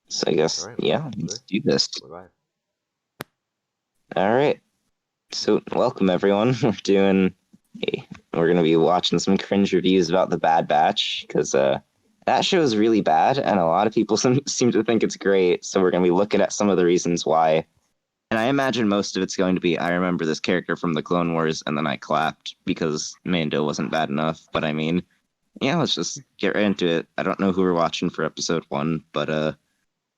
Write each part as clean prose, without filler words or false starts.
So I guess, Alright, yeah, let's do let's it. do this. We're live. All right. So welcome everyone. We're gonna be watching some cringe reviews about The Bad Batch because that show is really bad and a lot of people seem to think it's great. So we're gonna be looking at some of the reasons why. And I imagine most of it's going to be I remember this character from the Clone Wars and then I clapped because Mando wasn't bad enough. But I mean, yeah, let's just get right into it. I don't know who we're watching for episode 1, but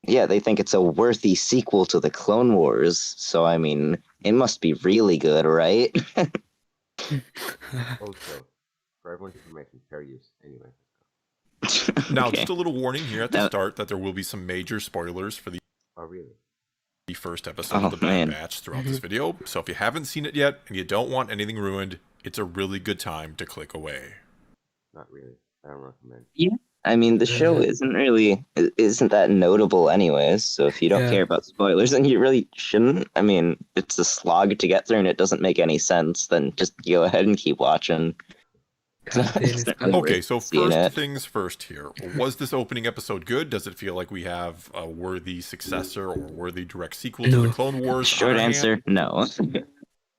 yeah, they think it's a worthy sequel to the Clone Wars, so I mean, it must be really good, right? Also, for everyone's information, fair use. Anyway, Now, just Okay. a little warning here at the Now, start that there will be some major spoilers for the oh really? first episode of oh The Bad man, Batch throughout this video. So if you haven't seen it yet and you don't want anything ruined, it's a really good time to click away. Not really. I don't recommend. yeah. I mean, the show isn't that notable, anyways. So if you don't Yeah. care about spoilers, then you really shouldn't. I mean, it's a slog to get through, and it doesn't make any sense. Then just go ahead and keep watching. Campaign is It's not bad. really Okay, worth so seeing first it. things first here. Was this opening episode good? Does it feel like we have a worthy successor or worthy direct sequel to the No. Clone Wars? Short on our answer, no.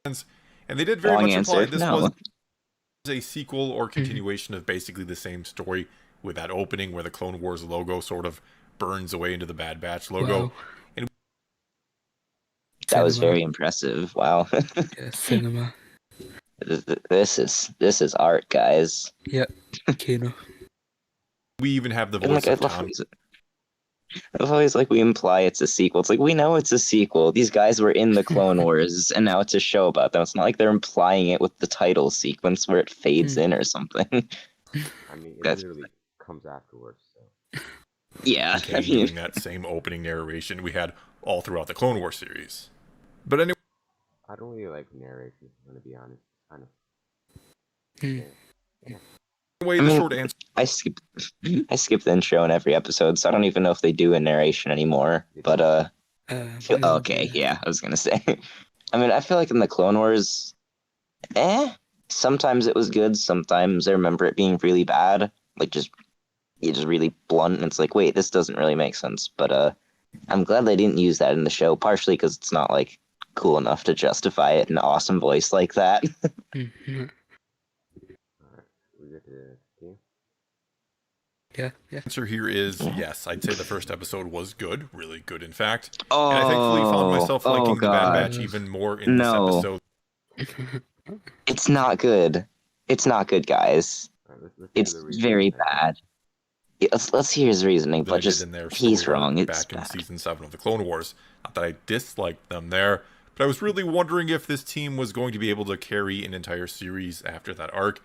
hands? And they did very Long much imply answer, this no. was a sequel or continuation of basically the same story, with that opening where the Clone Wars logo sort of burns away into the Bad Batch logo. Wow. And That was Cinema. very impressive. Wow. Yeah, cinema. This is art, guys. Yep. Kano. we even have the And voice like, of Tom. I love always like we imply it's a sequel. It's like we know it's a sequel. These guys were in the Clone Wars, and now it's a show about them. It's not like they're implying it with the title sequence where it fades in or something. I mean, it That's literally comes afterwards. So yeah. I Kane mean, doing that same opening narration we had all throughout the Clone Wars series. But anyway, I don't really like narration. I'm gonna be honest. Kind of. Hmm. the short answer I skip the intro in every episode, so I don't even know if they do a narration anymore. But No, okay, yeah, I was gonna say. I mean, I feel like in the Clone Wars, sometimes it was good. Sometimes I remember it being really bad, like just really blunt. And it's like, wait, this doesn't really make sense. But I'm glad they didn't use that in the show, partially because it's not like cool enough to justify it in an awesome voice like that. Mhm. Alright, we get to game. Yeah. answer here is yes. I'd say the first episode was good, really good, in fact. Oh, And I thankfully found myself liking the Bad God. Batch even more in No. this episode. It's not good. It's not good, guys. Alright, let's hear It's the reason. very bad. Yeah, let's hear his reasoning, Than I but did just in their he's storyline wrong. It's back in bad. season 7 of the Clone Wars. Not that I disliked them there, but I was really wondering if this team was going to be able to carry an entire series after that arc.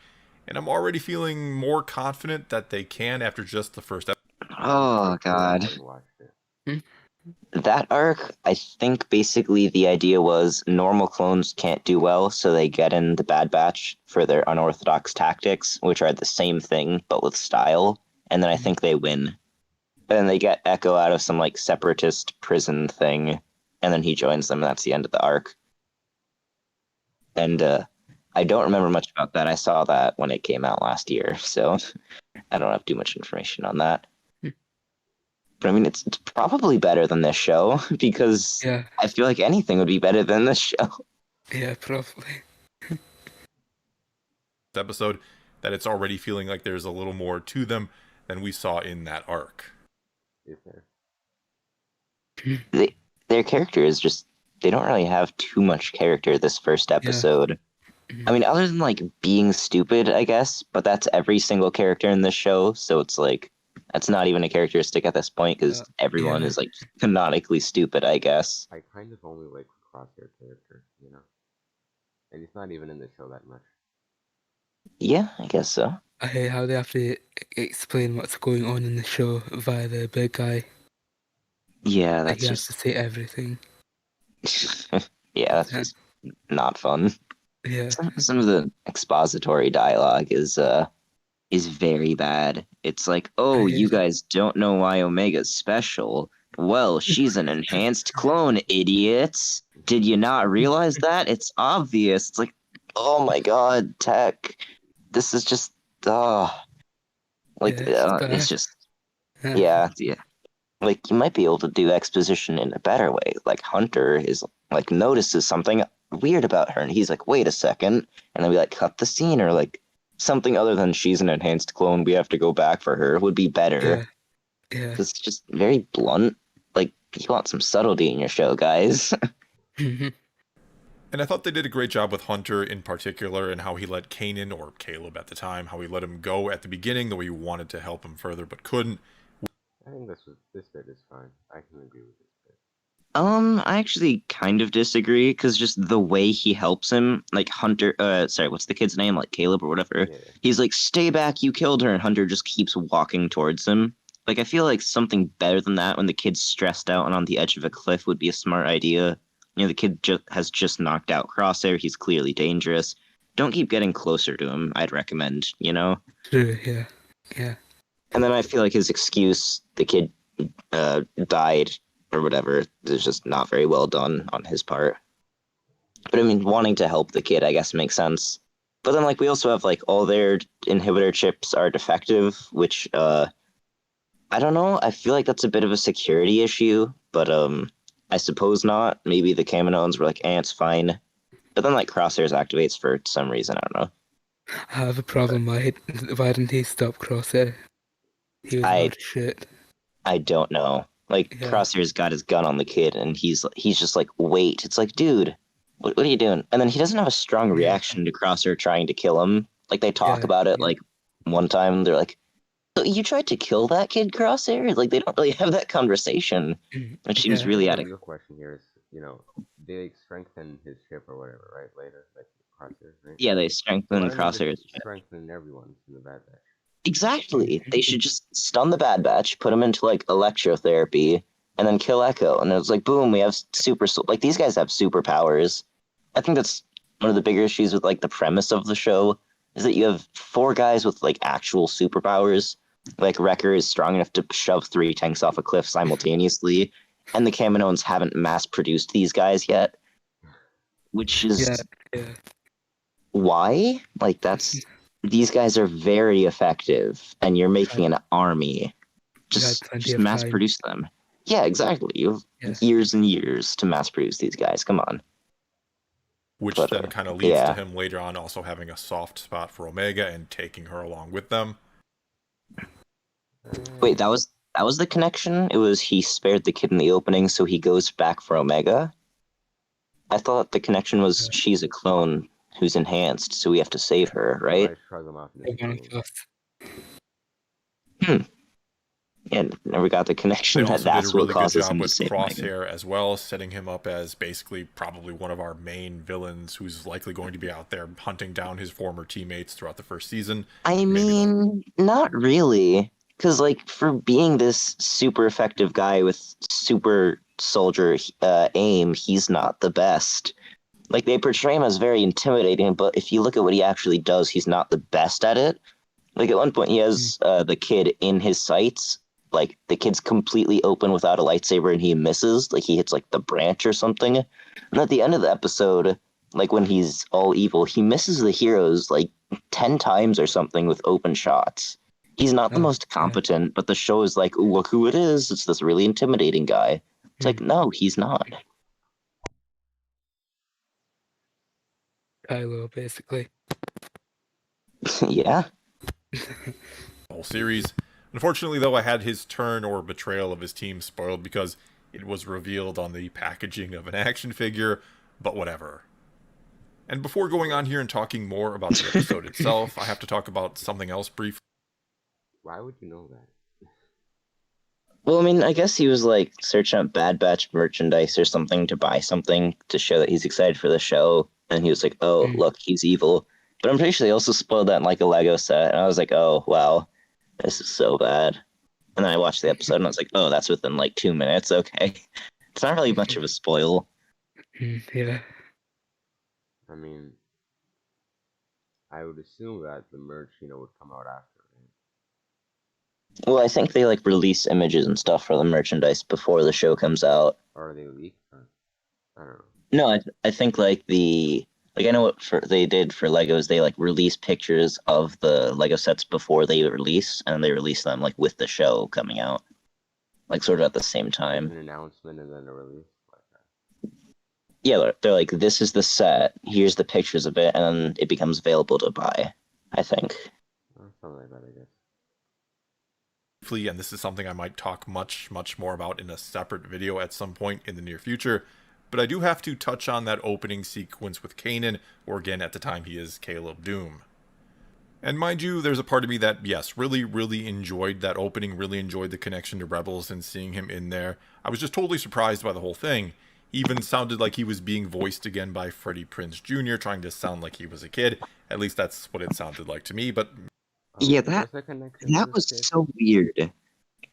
And I'm already feeling more confident that they can after just the first episode. Oh I God, haven't watched it. that arc. I think basically the idea was normal clones can't do well, so they get in the Bad Batch for their unorthodox tactics, which are the same thing but with style. And then I think they win. And then they get Echo out of some like separatist prison thing, and then he joins them. And that's the end of the arc. And I don't remember much about that. I saw that when it came out last year, so I don't have too much information on that. But I mean, it's probably better than this show because Yeah. I feel like anything would be better than this show. Yeah, probably. episode that it's already feeling like there's a little more to them than we saw in that arc. Is there? Their characters just they don't really have too much character this first episode. I mean, other than like being stupid, I guess, but that's every single character in this show, so it's like that's not even a characteristic at this point because everyone yeah. is like canonically stupid, I guess. I kind of only like the Crosshair character, you know? And he's not even in the show that much. Yeah, I guess so. I hate how they have to explain what's going on in the show via the big guy. Yeah, Like, that's he has to say everything. yeah, that's just not fun. Yeah. Some of the expository dialogue is very bad. It's like, oh, you guys don't know why Omega's special. Well, she's an enhanced clone, idiots. Did you not realize that? It's obvious. It's like, oh my god, Tech. This is just, like, Yeah, it's just, bad. yeah. like you might be able to do exposition in a better way. Like Hunter is like notices something weird about her, and he's like, "Wait a second," and then we like cut the scene, or like something other than she's an enhanced clone. We have to go back for her would be better. Yeah. It's just very blunt. Like you want some subtlety in your show, guys. Yeah. And I thought they did a great job with Hunter in particular and how he let Kanan, or Caleb at the time, how he let him go at the beginning, though he wanted to help him further but couldn't. I think this bit is fine. I can agree with this bit. I actually kind of disagree because just the way he helps him, like Hunter, sorry, what's the kid's name? Like Caleb or whatever. Yeah. He's like, "Stay back, you killed her," and Hunter just keeps walking towards him. Like, I feel like something better than that when the kid's stressed out and on the edge of a cliff would be a smart idea. You know, the kid has just knocked out Crosshair. He's clearly dangerous. Don't keep getting closer to him, I'd recommend, you know? True, yeah. Yeah. And then I feel like his excuse, the kid died or whatever, is just not very well done on his part. But I mean, wanting to help the kid, I guess, makes sense. But then, like, we also have, like, all their inhibitor chips are defective, which, I don't know. I feel like that's a bit of a security issue, but, I suppose not. Maybe the Kaminoans were like, it's fine. But then, like, Crosshairs activates for some reason. I don't know. I have a problem. Why didn't he stop Crosshair? He was hard shit. I don't know. Like, Yeah. Crosshair's got his gun on the kid, and he's just like, wait. It's like, dude, what are you doing? And then he doesn't have a strong reaction to Crosshair trying to kill him. Like, they talk about it, like, one time, they're like, so you tried to kill that kid, Crosshair? Like, they don't really have that conversation, which seems really The adequate. real question here is, they strengthen his ship or whatever, right? Later, like Crosshair, right? Yeah, they strengthen Crosshair's ship. Strengthen everyone in the Bad Batch. Exactly. They should just stun the Bad Batch, put them into, like, electrotherapy, and then kill Echo. And it's like, boom, we have like, these guys have superpowers. I think that's one of the bigger issues with, like, the premise of the show, is that you have 4 guys with, like, actual superpowers. Like, Wrecker is strong enough to shove 3 tanks off a cliff simultaneously, and the Kaminoans haven't mass-produced these guys yet. Which is... Yeah. Why? Like, these guys are very effective, and you're making an army. Just mass-produce them. Yeah, exactly. You have years and years to mass-produce these guys. Come on. Which then kind of leads to him later on also having a soft spot for Omega and taking her along with them. Wait, that was the connection? It was he spared the kid in the opening, so he goes back for Omega? I thought the connection was she's a clone who's enhanced, so we have to save her, right? Yeah, never got the connection. They also that's did a really what causes good job him to with save Crosshair as well, setting him up as basically probably one of our main villains who's likely going to be out there hunting down his former teammates throughout the first season. I mean, not really. Because, like, for being this super effective guy with super soldier aim, he's not the best. Like, they portray him as very intimidating, but if you look at what he actually does, he's not the best at it. Like, at one point, he has the kid in his sights. Like, the kid's completely open without a lightsaber, and he misses. Like, he hits, like, the branch or something. And at the end of the episode, like, when he's all evil, he misses the heroes, like, 10 times or something with open shots. He's not the most competent, but the show is like, ooh, look who it is. It's this really intimidating guy. It's like, no, he's not. Kylo, basically. Yeah. Whole series. Unfortunately, though, I had his turn or betrayal of his team spoiled because it was revealed on the packaging of an action figure, but whatever. And before going on here and talking more about the episode itself, I have to talk about something else briefly. Why would you know that? Well, I mean, I guess he was like searching up Bad Batch merchandise or something to buy something to show that he's excited for the show. And he was like, oh, look, he's evil. But I'm pretty sure they also spoiled that in like a Lego set. And I was like, oh, wow, this is so bad. And then I watched the episode and I was like, oh, that's within like 2 minutes. Okay. It's not really much of a spoil. Yeah. I mean, I would assume that the merch, would come out after. Well, I think they like release images and stuff for the merchandise before the show comes out. Or are they leaked? I don't know. No, I think like I know what they did for Legos. They like release pictures of the Lego sets before they release, and they release them like with the show coming out. like sort of at the same An time. announcement and then a release. Yeah, they're like, this is the set. Here's the pictures of it, and then it becomes available to buy. I think. Something like that, I guess. And this is something I might talk much more about in a separate video at some point in the near future. But I do have to touch on that opening sequence with Kanan, or again, at the time he is Caleb Doom. And mind you, there's a part of me that, yes, really enjoyed that opening, really enjoyed the connection to Rebels and seeing him in there. I was just totally surprised by the whole thing. He even sounded like he was being voiced again by Freddie Prinze Jr., trying to sound like he was a kid. At least that's what it sounded like to me, but... Yeah, What's the connection to that this was kid? so weird.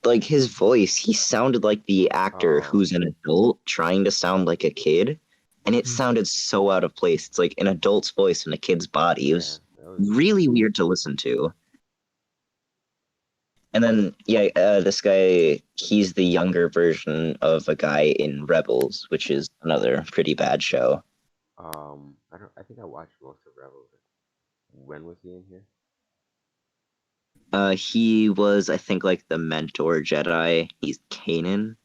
Like his voice, he sounded like the actor who's an adult trying to sound like a kid, and it sounded so out of place. It's like an adult's voice in a kid's body. It was really weird to listen to. And then, this guy, he's the younger version of a guy in Rebels, which is another pretty bad show. I think I watched most of Rebels. When was he in here? He was, I think, like the mentor Jedi. He's Kanan.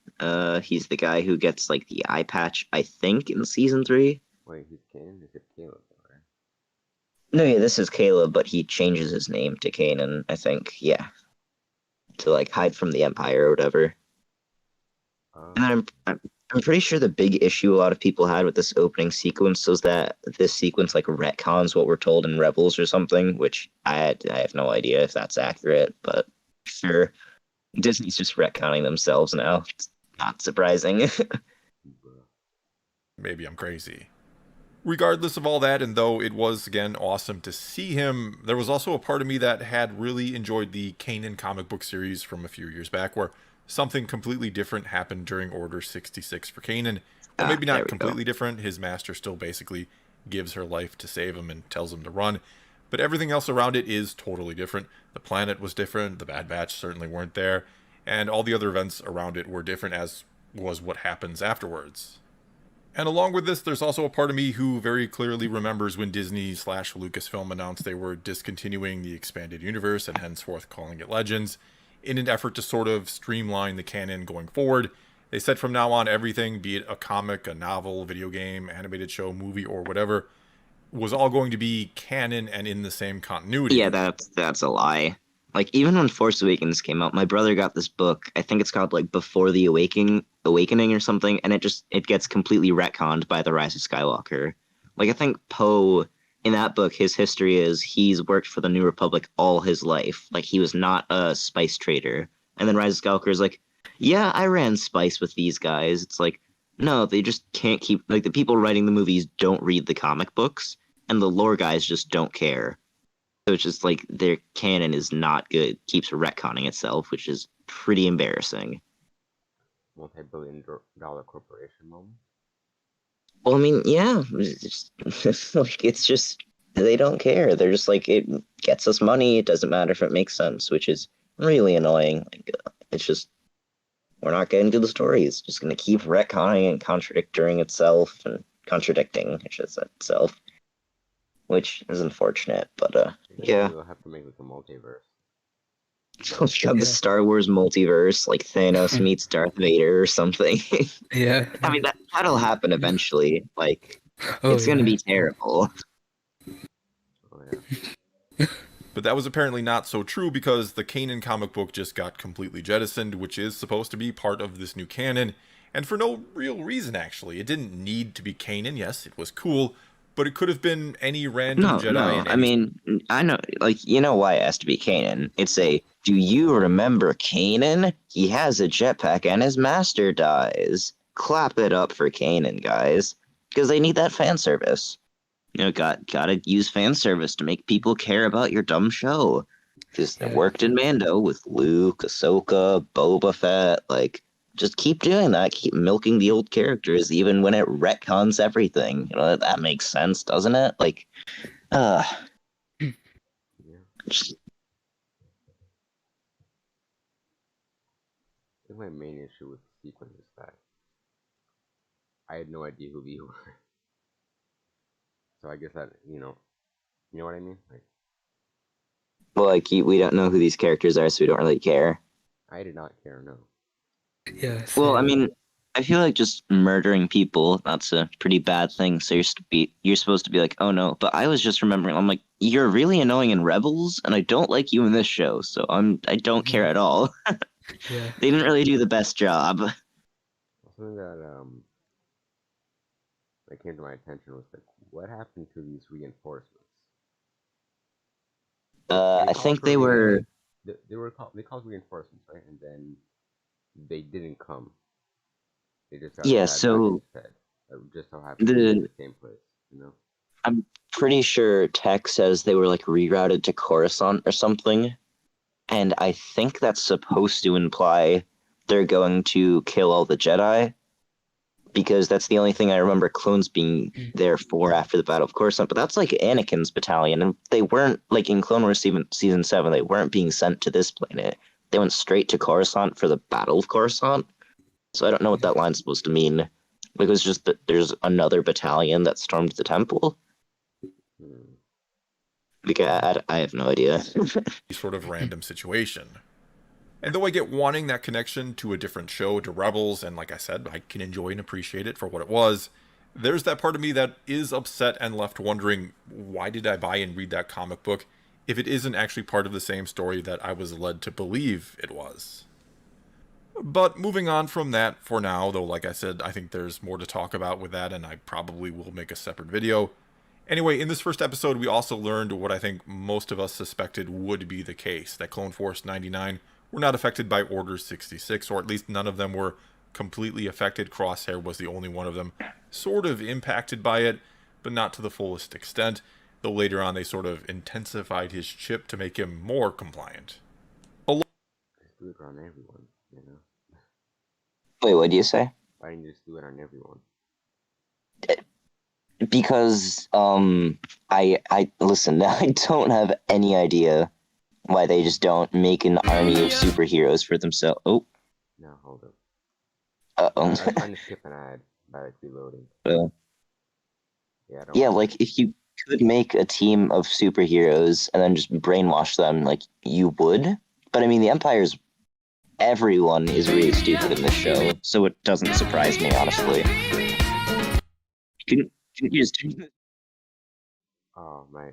He's the guy who gets like the eye patch, I think, in season 3. Wait, he's Kanan? Is it Caleb, right? No, yeah, this is Caleb, but he changes his name to Kanan, I think. Yeah, to like hide from the Empire or whatever. And then I'm pretty sure the big issue a lot of people had with this opening sequence was that this sequence like retcons what we're told in Rebels or something, which I have no idea if that's accurate, but sure. Disney's just retconning themselves now. It's not surprising. Maybe I'm crazy. Regardless of all that, and though it was, again, awesome to see him, there was also a part of me that had really enjoyed the Kanan comic book series from a few years back, where something completely different happened during Order 66 for Kanan. Well, maybe not completely different. His master still basically gives her life to save him and tells him to run. But everything else around it is totally different. The planet was different, the Bad Batch certainly weren't there, and all the other events around it were different, as was what happens afterwards. And along with this, there's also a part of me who very clearly remembers when Disney/Lucasfilm announced they were discontinuing the expanded universe and henceforth calling it Legends, in an effort to sort of streamline the canon going forward. They said from now on everything, be it a comic, a novel, video game, animated show, movie, or whatever, was all going to be canon and in the same continuity. Yeah, that's a lie. Like, even when Force Awakens came out, my brother got this book. I think it's called, like, Before the Awakening or something, and it gets completely retconned by The Rise of Skywalker. Like, I think Poe, in that book, his history is he's worked for the New Republic all his life. Like, he was not a spice trader. And then Rise of Skywalker is like, yeah, I ran spice with these guys. It's like, no, they just can't keep... Like, the people writing the movies don't read the comic books, and the lore guys just don't care. So it's just like their canon is not good, keeps retconning itself, which is pretty embarrassing. Multi-billion-dollar corporation moment? Well, I mean, yeah, it's just they don't care. They're just like, it gets us money. It doesn't matter if it makes sense, which is really annoying. Like, it's just we're not getting to the story. It's just going to keep retconning and contradicting itself and contradicting itself. Which is unfortunate, but yeah. You'll have to make like a multiverse. The Star Wars multiverse, like Thanos meets Darth Vader or something. Yeah. I mean, that'll happen eventually. Like, it's going to be terrible. Oh, yeah. But that was apparently not so true because the Kanan comic book just got completely jettisoned, which is supposed to be part of this new canon, and for no real reason, actually. It didn't need to be Kanan. Yes, it was cool, but it could have been any random Jedi. No, I mean, I know, like, you know why it has to be Kanan. It's do you remember Kanan? He has a jetpack and his master dies. Clap it up for Kanan, guys. Because they need that fan service. You know, gotta use fan service to make people care about your dumb show. Because it worked in Mando with Luke, Ahsoka, Boba Fett, like... Just keep doing that. Keep milking the old characters, even when it retcons everything. You know, that makes sense, doesn't it? Like, Yeah. just... I think my main issue with the sequence is that I had no idea who we were. So I guess that, you know what I mean? Like, Well, like, we don't know who these characters are, so we don't really care. I did not care, no. Yeah, Well, I same. mean, I feel like just murdering people, that's a pretty bad thing. So you're supposed to be like, oh no. But I was just remembering, I'm like, you're really annoying in Rebels, and I don't like you in this show, so I don't care Mhm. at all. Yeah. They didn't really do the best job. Something that came to my attention was like, what happened to these reinforcements? They I called think for they were, they called reinforcements, right? And then they didn't come. They just got yeah, bad batches so fed. It just so happened to be in the the same place, you know? I'm pretty sure Tech says they were like rerouted to Coruscant or something, and I think that's supposed to imply they're going to kill all the Jedi, because that's the only thing I remember clones being Mm. there for after the Battle of Coruscant. But that's like Anakin's battalion, and they weren't like in Clone Wars season 7. They weren't being sent to this planet. They went straight to Coruscant for the Battle of Coruscant. So I don't know what Mhm. that line's supposed to mean. Like, it was just that there's another battalion that stormed the temple. Hmm. Like, I have no idea. Sort of random situation. And though I get wanting that connection to a different show, to Rebels, and like I said, I can enjoy and appreciate it for what it was, there's that part of me that is upset and left wondering, why did I buy and read that comic book if it isn't actually part of the same story that I was led to believe it was? But moving on from that for now, though, like I said, I think there's more to talk about with that, and I probably will make a separate video. Anyway, in this first episode, we also learned what I think most of us suspected would be the case, that Clone Force 99 were not affected by Order 66, or at least none of them were completely affected. Crosshair was the only one of them sort of impacted by it, but not to the fullest extent, though later on they sort of intensified his chip to make him more compliant. Just do it on everyone, you know? Wait, what do you say? Why didn't you just do it on everyone? Because I listen. I don't have any idea why they just don't make an army of superheroes for themselves. Oh, No, hold up. oh. I was trying to skip an ad by like reloading. Yeah, don't Yeah, worry. like if you could make a team of superheroes and then just brainwash them, like you would. But I mean, the Empire's everyone is really stupid in this show, so it doesn't surprise me, honestly. Can you just Oh, my.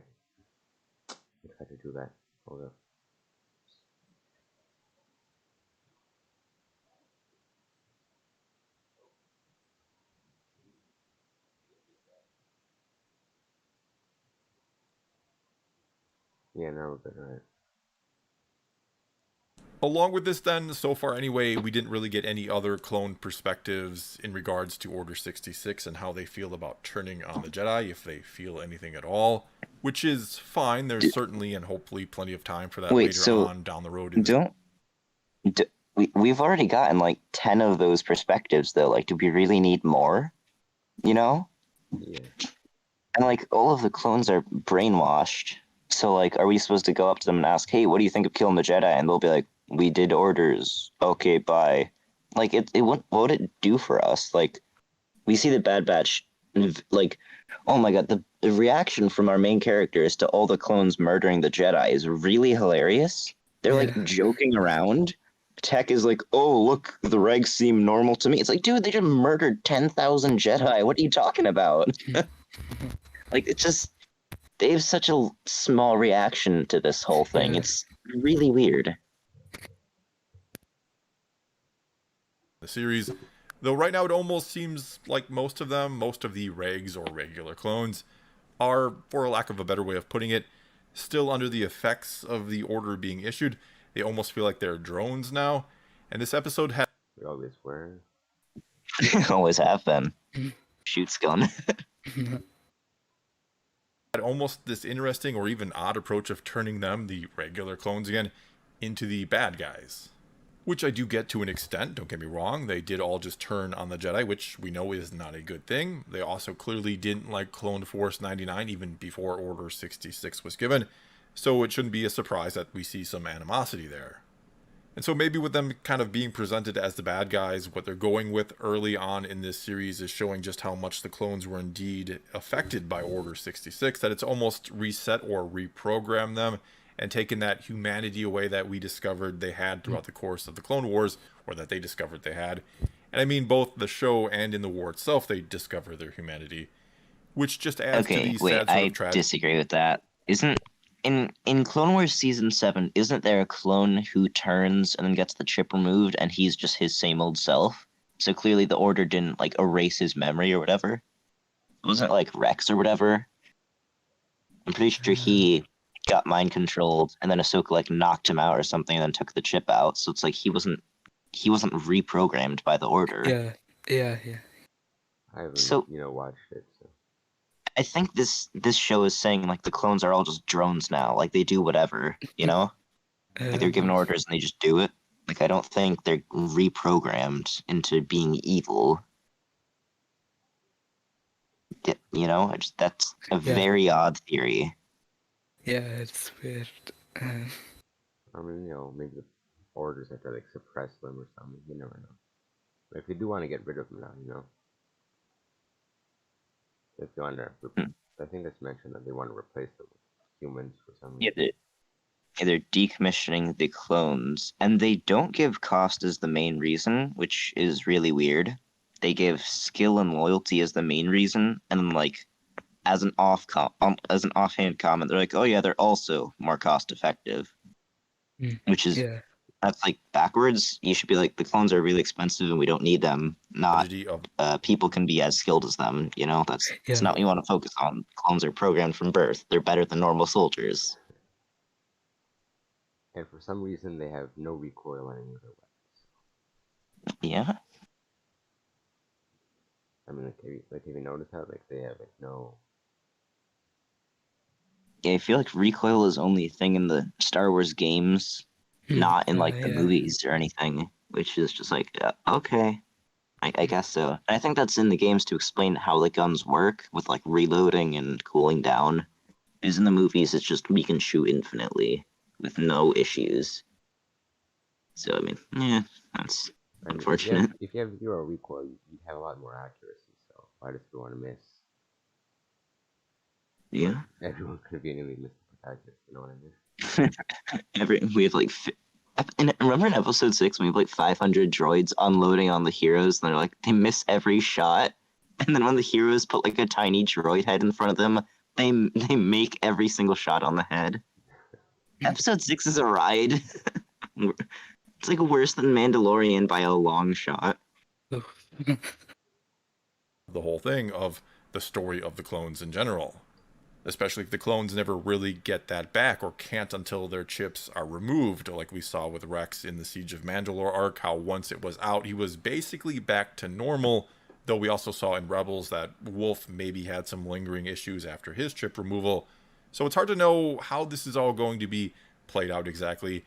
I had to do that. Hold up. Yeah, now we're good, right? Along with this, then, so far anyway, we didn't really get any other clone perspectives in regards to Order 66 and how they feel about turning on the Jedi, if they feel anything at all, which is fine. There's certainly and hopefully plenty of time for that wait? later So on down the road in this. don't we've already gotten like 10 of those perspectives though. Like, do we really need more? You know? Yeah. And like all of the clones are brainwashed. So like, are we supposed to go up to them and ask, "Hey, what do you think of killing the Jedi?" And they'll be like, "We did orders. Okay, bye." Like what would it do for us? Like, we see the Bad Batch, like, oh my god, the reaction from our main characters to all the clones murdering the Jedi is really hilarious. They're like Yeah. joking around. Tech is like, "Oh, look, the regs seem normal to me." It's like, dude, they just murdered 10,000 Jedi. What are you talking about? Like, it's just they have such a small reaction to this whole thing. Yeah. It's really weird. The series, though right now it almost seems like most of them, most of the regs or regular clones, are, for a lack of a better way of putting it, still under the effects of the order being issued. They almost feel like they're drones now. And this episode had We always were. Always have been. Shoots gun. almost this interesting or even odd approach of turning them, the regular clones again, into the bad guys. Which I do get to an extent, don't get me wrong. They did all just turn on the Jedi, which we know is not a good thing. They also clearly didn't like Clone Force 99 even before Order 66 was given, so it shouldn't be a surprise that we see some animosity there. And so maybe with them kind of being presented as the bad guys, what they're going with early on in this series is showing just how much the clones were indeed affected by Order 66, that it's almost reset or reprogrammed them, and taken that humanity away that we discovered they had throughout the course of the Clone Wars, or that they discovered they had. And I mean both the show and in the war itself, they discover their humanity, which just adds to Okay, the wait, sad sort I of tragedy. disagree with that. Isn't in Clone Wars season 7, isn't there a clone who turns and then gets the chip removed and he's just his same old self? So clearly the Order didn't like erase his memory or whatever. Wasn't it like Rex or whatever? I'm pretty sure he got mind controlled and then Ahsoka like knocked him out or something and then took the chip out. So it's like he wasn't reprogrammed by the Order. Yeah. I haven't, So- watched it. So. I think this show is saying like the clones are all just drones now. Like they do whatever, you know? Like they're given orders and they just do it. Like I don't think they're reprogrammed into being evil. You know, that's a very odd theory. Yeah, it's weird. I mean, maybe the orders have to like suppress them or something. You never know. But if they do want to get rid of them now, if they want to, I think it's mentioned that they want to replace them with humans for some reason. They're decommissioning the clones, and they don't give cost as the main reason, which is really weird. They give skill and loyalty as the main reason, and like as an offhand comment, they're like, "Oh yeah, they're also more cost effective," which is that's like backwards. You should be like, the clones are really expensive and we don't need them. Not people can be as skilled as them. You know, that's not what you want to focus on. Clones are programmed from birth. They're better than normal soldiers. And for some reason, they have no recoil on any of their weapons. Yeah. I mean, have you noticed how they have no? Yeah, I feel like recoil is only a thing in the Star Wars games, not in like the movies or anything, which is just like, okay, I guess so. And I think that's in the games to explain how the guns work with like reloading and cooling down. Because in the movies, it's just we can shoot infinitely with no issues. So I mean, yeah, that's unfortunate. If you have zero recoil, you'd have a lot more accuracy. So why does you want to miss? Yeah. Everyone conveniently missed the protagonist. You know what I mean? We have like. Remember in episode 6 we have like 500 droids unloading on the heroes, and they're like they miss every shot, and then when the heroes put like a tiny droid head in front of them, they make every single shot on the head. Episode 6 is a ride. It's like worse than Mandalorian by a long shot. The whole thing of the story of the clones in general. Especially if the clones never really get that back or can't until their chips are removed, like we saw with Rex in the Siege of Mandalore arc, how once it was out, he was basically back to normal, though we also saw in Rebels that Wolf maybe had some lingering issues after his chip removal. So it's hard to know how this is all going to be played out exactly.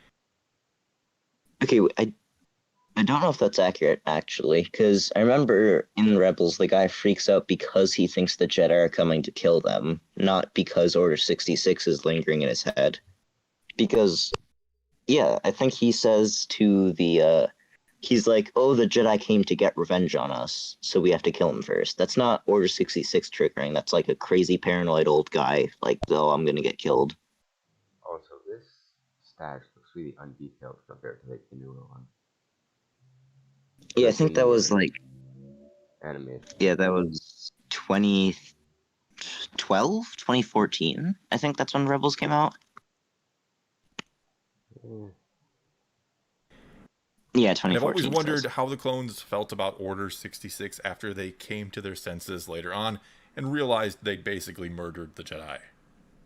Okay, I don't know if that's accurate, actually, because I remember in Rebels, the guy freaks out because he thinks the Jedi are coming to kill them, not because Order 66 is lingering in his head. Because, yeah, I think he says to the, he's like, oh, the Jedi came to get revenge on us, so we have to kill him first. That's not Order 66 triggering, that's like a crazy paranoid old guy, like, oh, I'm gonna get killed. Also, this stash looks really undetailed compared to like the newer one. Yeah, I think that was like animation. Yeah, that was 2012, 2014. I think that's when Rebels came out. Yeah, 2014. And I've always wondered how the clones felt about Order 66 after they came to their senses later on and realized they'd basically murdered the Jedi.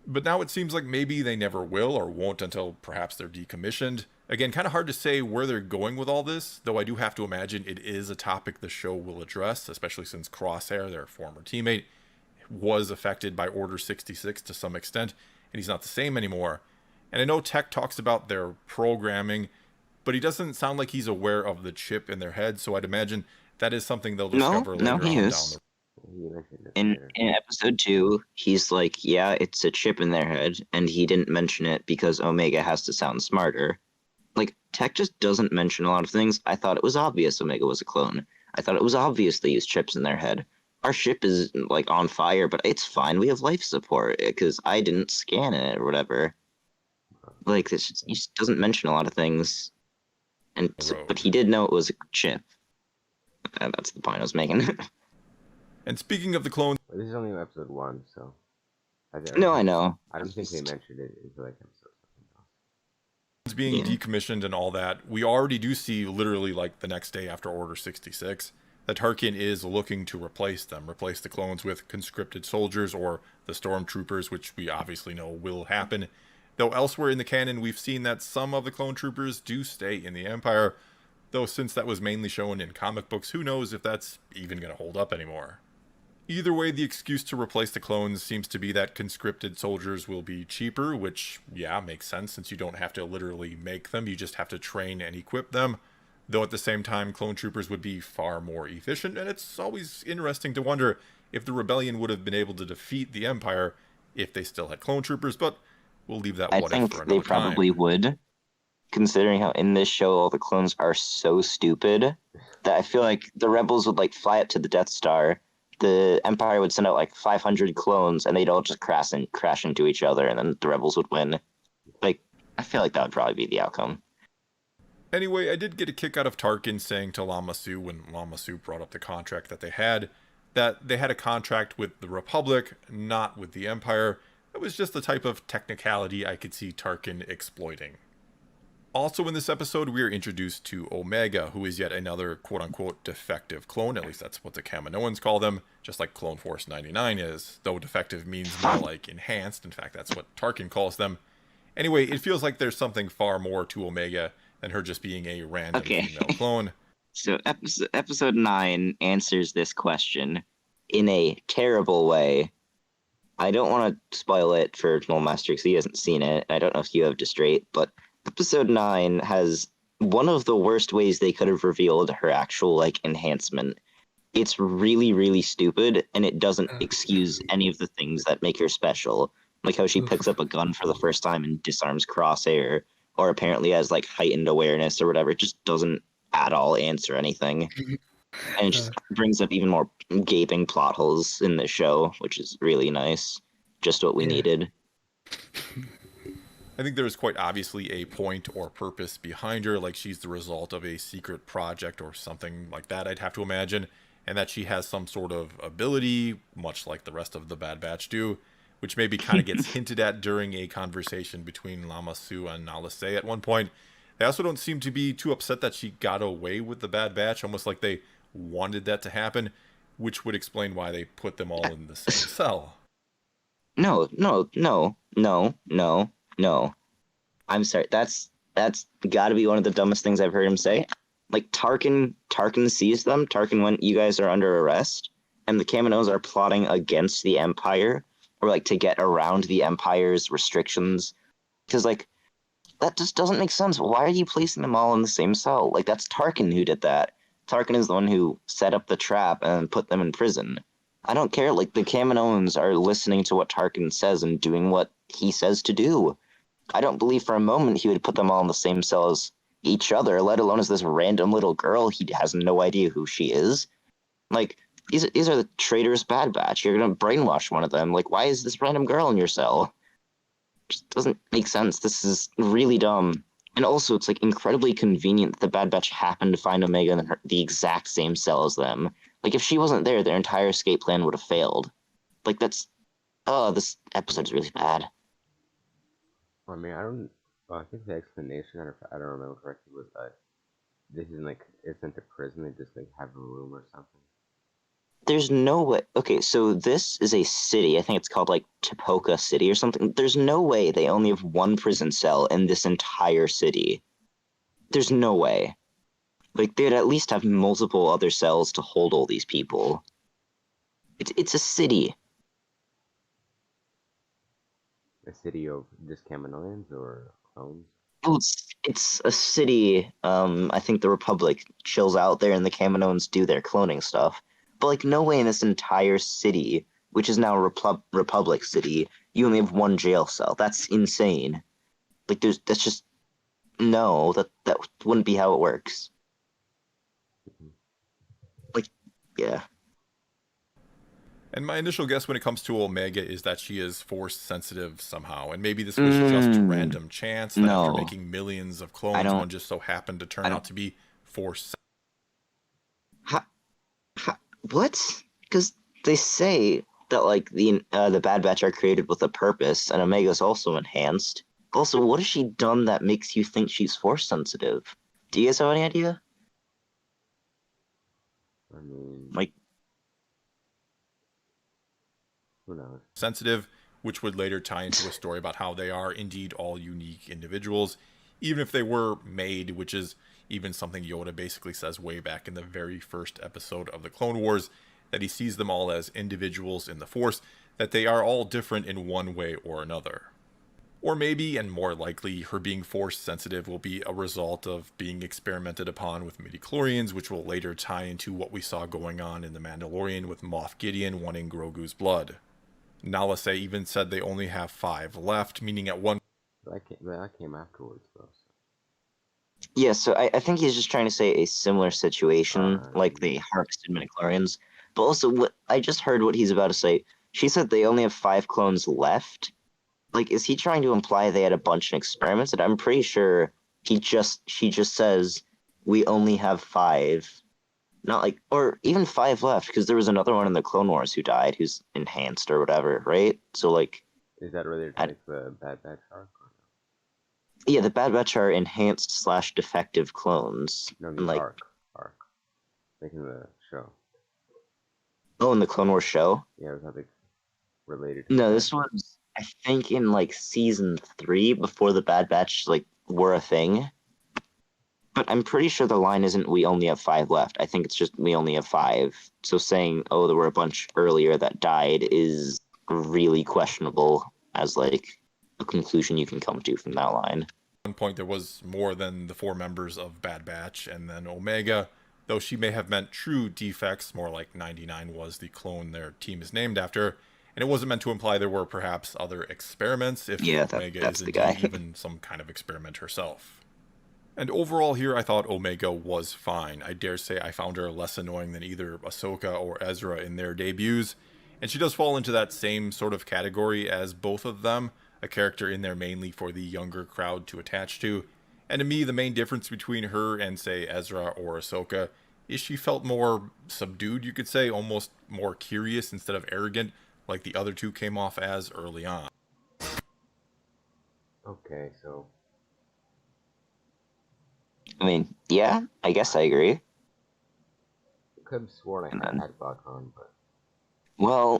But now it seems like maybe they never will or won't until perhaps they're decommissioned. Again, kind of hard to say where they're going with all this, though I do have to imagine it is a topic the show will address, especially since Crosshair, their former teammate, was affected by Order 66 to some extent, and he's not the same anymore. And I know Tech talks about their programming, but he doesn't sound like he's aware of the chip in their head, so I'd imagine that is something they'll discover later on down the road. In episode 2, he's like, yeah, it's a chip in their head, and he didn't mention it because Omega has to sound smarter. Like, Tech just doesn't mention a lot of things. I thought it was obvious Omega was a clone. I thought it was obvious they used chips in their head. Our ship is, like, on fire, but it's fine. We have life support, because I didn't scan it or whatever. Like this, he just doesn't mention a lot of things, but Road. he did know it was a chip. That's the point I was making. And speaking of the clones This is only episode 1, so No, I know. I don't think they mentioned it until like episode something else. being Yeah. decommissioned and all that, we already do see literally like the next day after Order 66 that Tarkin is looking to replace them, replace the clones with conscripted soldiers or the stormtroopers, which we obviously know will happen. Though elsewhere in the canon, we've seen that some of the clone troopers do stay in the Empire, though since that was mainly shown in comic books, who knows if that's even going to hold up anymore. Either way, the excuse to replace the clones seems to be that conscripted soldiers will be cheaper, which, yeah, makes sense since you don't have to literally make them, you just have to train and equip them. Though at the same time, clone troopers would be far more efficient, and it's always interesting to wonder if the rebellion would have been able to defeat the Empire if they still had clone troopers, but we'll leave that I what if think for they another probably time. would, considering how in this show all the clones are so stupid that I feel like the rebels would like fly up to the Death Star, the Empire would send out like 500 clones, and they'd all just crash into each other, and then the rebels would win. Like, I feel like that would probably be the outcome. Anyway, I did get a kick out of Tarkin saying to Lama Su when Lama Su brought up the contract that they had a contract with the Republic, not with the Empire. It was just the type of technicality I could see Tarkin exploiting. Also in this episode, we are introduced to Omega, who is yet another quote-unquote defective clone, at least that's what the Kaminoans call them, just like Clone Force 99 is, though defective means more like enhanced, in fact that's what Tarkin calls them. Anyway, it feels like there's something far more to Omega than her just being a random female clone. So episode 9 answers this question in a terrible way. I don't want to spoil it for Noel Master because he hasn't seen it. I don't know if you have Distrait, but episode 9 has one of the worst ways they could have revealed her actual like enhancement. It's really, really stupid, and it doesn't excuse any of the things that make her special. Like how she picks up a gun for the first time and disarms Crosshair, or apparently has like heightened awareness or whatever. It just doesn't at all answer anything. And it just brings up even more gaping plot holes in the show, which is really nice. Just what we needed. I think there is quite obviously a point or purpose behind her, like she's the result of a secret project or something like that, I'd have to imagine, and that she has some sort of ability, much like the rest of the Bad Batch do, which maybe kind of gets hinted at during a conversation between Lama Su and Nala Se at one point. They also don't seem to be too upset that she got away with the Bad Batch, almost like they wanted that to happen, which would explain why they put them all in the same cell. No. I'm sorry. That's got to be one of the dumbest things I've heard him say. Like Tarkin sees them. Tarkin went, "You guys are under arrest," and the Kaminoans are plotting against the Empire, or like to get around the Empire's restrictions. Because like that just doesn't make sense. Why are you placing them all in the same cell? Like that's Tarkin who did that. Tarkin is the one who set up the trap and put them in prison. I don't care. Like the Kaminoans are listening to what Tarkin says and doing what he says to do. I don't believe for a moment he would put them all in the same cell as each other, let alone as this random little girl. He has no idea who she is. Like, these are the traitorous Bad Batch. You're going to brainwash one of them. Like, why is this random girl in your cell? It just doesn't make sense. This is really dumb. And also, it's like incredibly convenient that the Bad Batch happened to find Omega in the exact same cell as them. Like, if she wasn't there, their entire escape plan would have failed. Like, this episode is really bad. I mean, I think the explanation, if I don't remember correctly, was that this isn't like, isn't a prison, they just like have a room or something. There's no way. Okay, so this is a city. I think it's called like Tipoca City or something. There's no way they only have one prison cell in this entire city. There's no way. Like, they'd at least have multiple other cells to hold all these people. It's a city. A city of just Kaminoans or clones? Well, it's a city. I think the Republic chills out there and the Kaminoans do their cloning stuff. But, like, no way in this entire city, which is now a Republic city, you only have one jail cell. That's insane. Like, that's just... No, that wouldn't be how it works. Like, yeah. And my initial guess when it comes to Omega is that she is force sensitive somehow, and maybe this was just random chance that after No. making millions of I clones, don't- one just so happened to turn I don't- out to be force. What? Because they say that like the Bad Batch are created with a purpose, and Omega's also enhanced. Also, what has she done that makes you think she's force sensitive? Do you guys have any idea? I mean, Like, who knows? Sensitive, which would later tie into a story about how they are indeed all unique individuals, even if they were made, which is even something Yoda basically says way back in the very first episode of the Clone Wars, that he sees them all as individuals in the Force, that they are all different in one way or another. Or maybe, and more likely, her being force sensitive will be a result of being experimented upon with midichlorians, which will later tie into what we saw going on in The Mandalorian with Moff Gideon wanting Grogu's blood. Nala Se even said they only have 5 left, meaning at one That came afterwards, though. So. yeah, so I think he's just trying to say a similar situation, like they harvested midichlorians. But also, what I just heard what he's about to say. She said they only have 5 clones left. Like, is he trying to imply they had a bunch of experiments? And I'm pretty sure she just says we only have 5, not like, or even 5 left, because there was another one in the Clone Wars who died, who's enhanced or whatever, right? So like, Is that related to like the Bad Batch arc? Or no? Yeah, the Bad Batch are enhanced / defective clones. No, the and like, arc, making the show. Oh, in the Clone Wars show? Yeah, was that like related to No, this was, I think, in like season 3 before the Bad Batch like were a thing. But I'm pretty sure the line isn't "we only have 5 left." I think it's just "we only have 5." So saying, "Oh, there were a bunch earlier that died" is really questionable as like a conclusion you can come to from that line. one point there was more than the 4 members of Bad Batch, and then Omega, though she may have meant true defects, more like 99 was the clone their team is named after, and it wasn't meant to imply there were perhaps other experiments, if Omega that's is the guy. indeed even some kind of experiment herself. And overall here, I thought Omega was fine. I dare say I found her less annoying than either Ahsoka or Ezra in their debuts, and she does fall into that same sort of category as both of them, a character in there mainly for the younger crowd to attach to. And to me, the main difference between her and, say, Ezra or Ahsoka is she felt more subdued, you could say, almost more curious instead of arrogant, like the other two came off as early on. Okay, so I mean, yeah, I guess I agree. I could have sworn I had Buck on, but Well,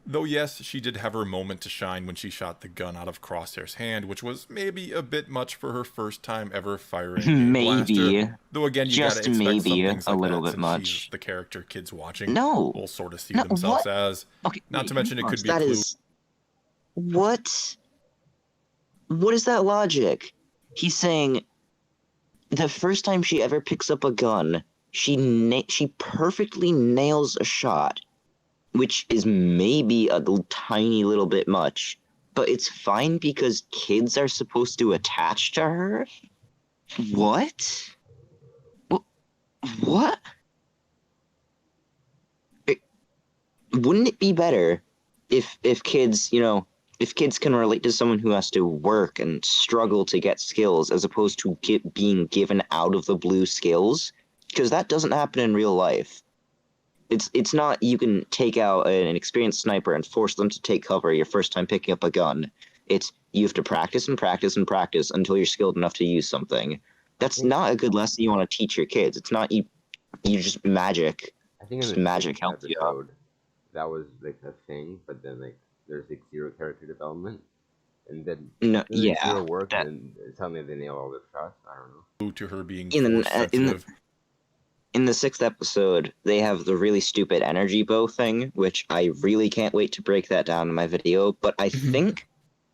Though yes, she did have her moment to shine when she shot the gun out of Crosshair's hand, which was maybe a bit much for her first time ever firing a maybe. blaster. Though again, you Just gotta expect maybe some things like a little that, bit since much. she's the character kids watching No. will sort of see No, themselves what? as. Okay, Not to mention it could be a that clue. is... What? What is that logic? He's saying the first time she ever picks up a gun, she perfectly nails a shot, which is maybe a tiny little bit much, but it's fine because kids are supposed to attach to her? What? What? Wouldn't it be better if kids, if kids can relate to someone who has to work and struggle to get skills as opposed to being given out of the blue skills? Because that doesn't happen in real life. It's not you can take out an experienced sniper and force them to take cover your first time picking up a gun. It's you have to practice and practice and practice until you're skilled enough to use something. That's not a good lesson you want to teach your kids. It's not you just magic. I think in Just the magic sixth helps you out. episode, that was like a thing, but then like there's like 0 character development, and then No, there's, like, yeah. 0 work, that- and then suddenly they nail all their shots. I don't know. Clue to her being In the- force in the- sensitive. In the 6th episode, they have the really stupid energy bow thing, which I really can't wait to break that down in my video. But I think,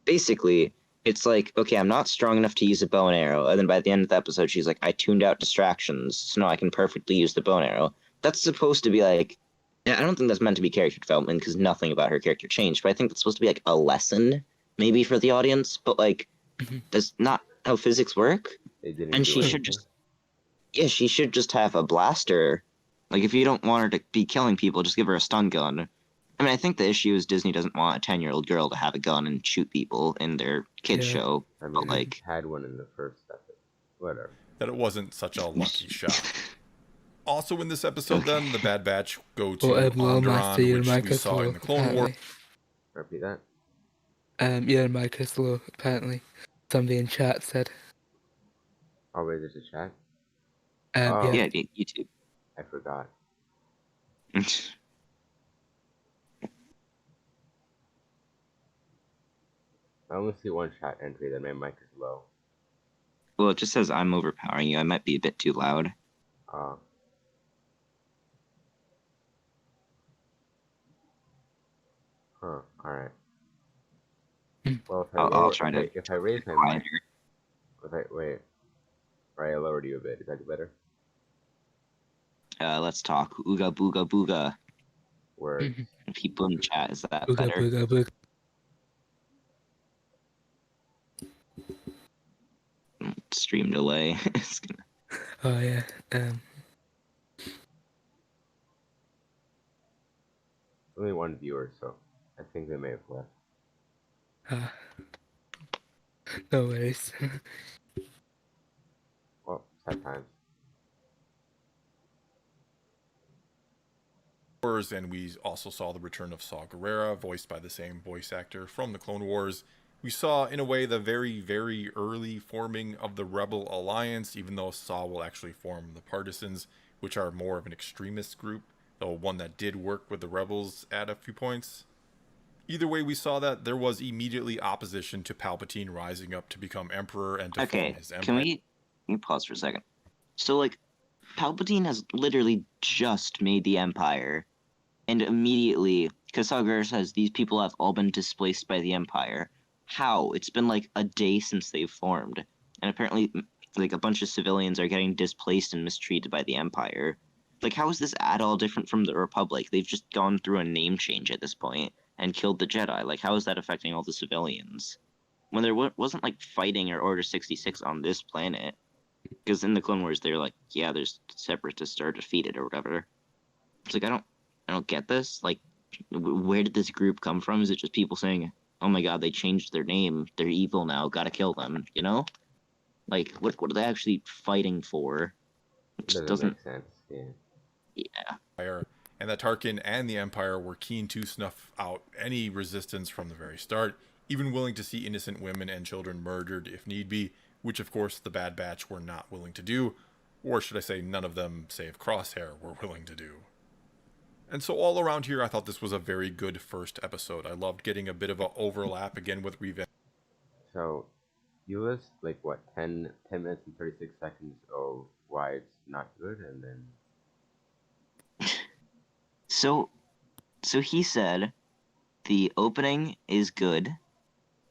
basically, it's like, okay, I'm not strong enough to use a bow and arrow. And then by the end of the episode, she's like, I tuned out distractions, so now I can perfectly use the bow and arrow. That's supposed to be like, I don't think that's meant to be character development because nothing about her character changed. But I think that's supposed to be like a lesson, maybe for the audience. But like, that's not how physics work. They didn't. And do she should anything. just... Yeah, she should just have a blaster Like, if you don't want her to be killing people, just give her a stun gun. I mean, I think the issue is Disney doesn't want a 10-year-old girl to have a gun and shoot people in their kids Yeah. show. I mean, But, I like, had one in the first episode. Whatever. That it wasn't such a lucky shot. Also in this episode, Okay. then, the Bad Batch go to Well, Master, Onderon, your which mic we is saw in low, the Clone Wars. apparently. Repeat that. Your mic is low, apparently. Somebody in chat said. Oh, wait, there's a chat? Yeah. Yeah, YouTube. I forgot. I only see one chat entry that my mic is low. Well, it just says I'm overpowering you. I might be a bit too loud. Alright. Hmm. Well, I'll try to if I raise my mic, wait, right, I lowered you a bit. Is that better? Let's talk. Ooga booga booga. Words. People in the chat, is that Booga, better? booga, booga. Stream delay. It's gonna... Oh, yeah. Only one viewer, so I think they may have left. No worries. Well, sad times. And we also saw the return of Saw Gerrera, voiced by the same voice actor from the Clone Wars. We saw, in a way, the very, very early forming of the Rebel Alliance, even though Saw will actually form the Partisans, which are more of an extremist group, though one that did work with the Rebels at a few points. Either way, we saw that there was immediately opposition to Palpatine rising up to become Emperor and to form his empire. Can we pause for a second? So, like, Palpatine has literally just made the Empire, and immediately, because Saw Gerrera says these people have all been displaced by the Empire. How? It's been like a day since they've formed, and apparently, like, a bunch of civilians are getting displaced and mistreated by the Empire. Like, how is this at all different from the Republic? They've just gone through a name change at this point and killed the Jedi. Like, how is that affecting all the civilians? When there wasn't, like, fighting or Order 66 on this planet. Because in the Clone Wars, they're like, yeah, there's separatists are defeated or whatever. It's like, I don't get this. Like, where did this group come from? Is it just people saying, oh my god, they changed their name, they're evil now, gotta kill them, you know? Like, what are they actually fighting for? It just doesn't make sense, yeah. And that Tarkin and the Empire were keen to snuff out any resistance from the very start, even willing to see innocent women and children murdered if need be, which of course the Bad Batch were not willing to do, or should I say none of them, save Crosshair, were willing to do. And so all around here, I thought this was a very good first episode. I loved getting a bit of an overlap again with Revenge. So, you list, like, what, 10 minutes and 36 seconds of why it's not good, and then... So he said the opening is good.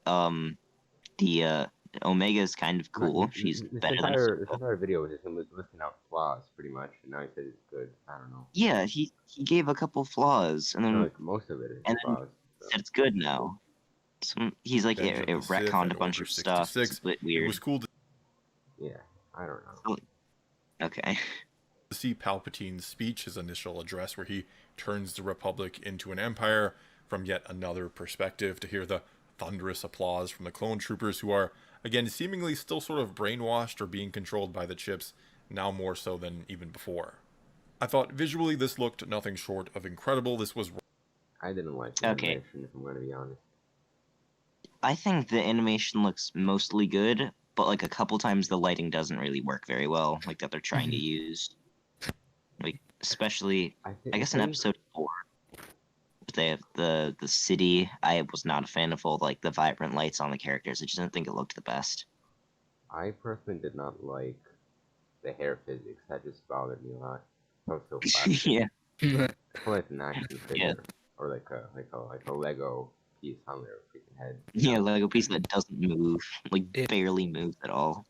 The Omega is kind of cool. She's better than this entire video was just him listing out flaws, pretty much, and now he said it's good. I don't know. Yeah, he gave a couple flaws, and then No, like, most of it is flaws. So. Said it's good now. So he's like, it retconned a bunch of stuff. It's a bit weird. It was cool to... Yeah, I don't know. Okay. To see Palpatine's speech, his initial address, where he turns the Republic into an empire from yet another perspective, to hear the thunderous applause from the clone troopers who are, again, seemingly still sort of brainwashed or being controlled by the chips, now more so than even before. I thought visually this looked nothing short of incredible. This was... I didn't like the animation, if I'm going to be honest. I think the animation looks mostly good, but like a couple times the lighting doesn't really work very well, like that they're trying to use. Like, especially, I guess in episode 4, they have the city. I was not a fan of all like the vibrant lights on the characters. I just didn't think it looked the best. I personally did not like the hair physics. That just bothered me a lot. It was so plastic. Yeah. It's like an action figure, or like a Lego piece on their freaking head. Yeah, Lego piece that doesn't move, like barely moves at all.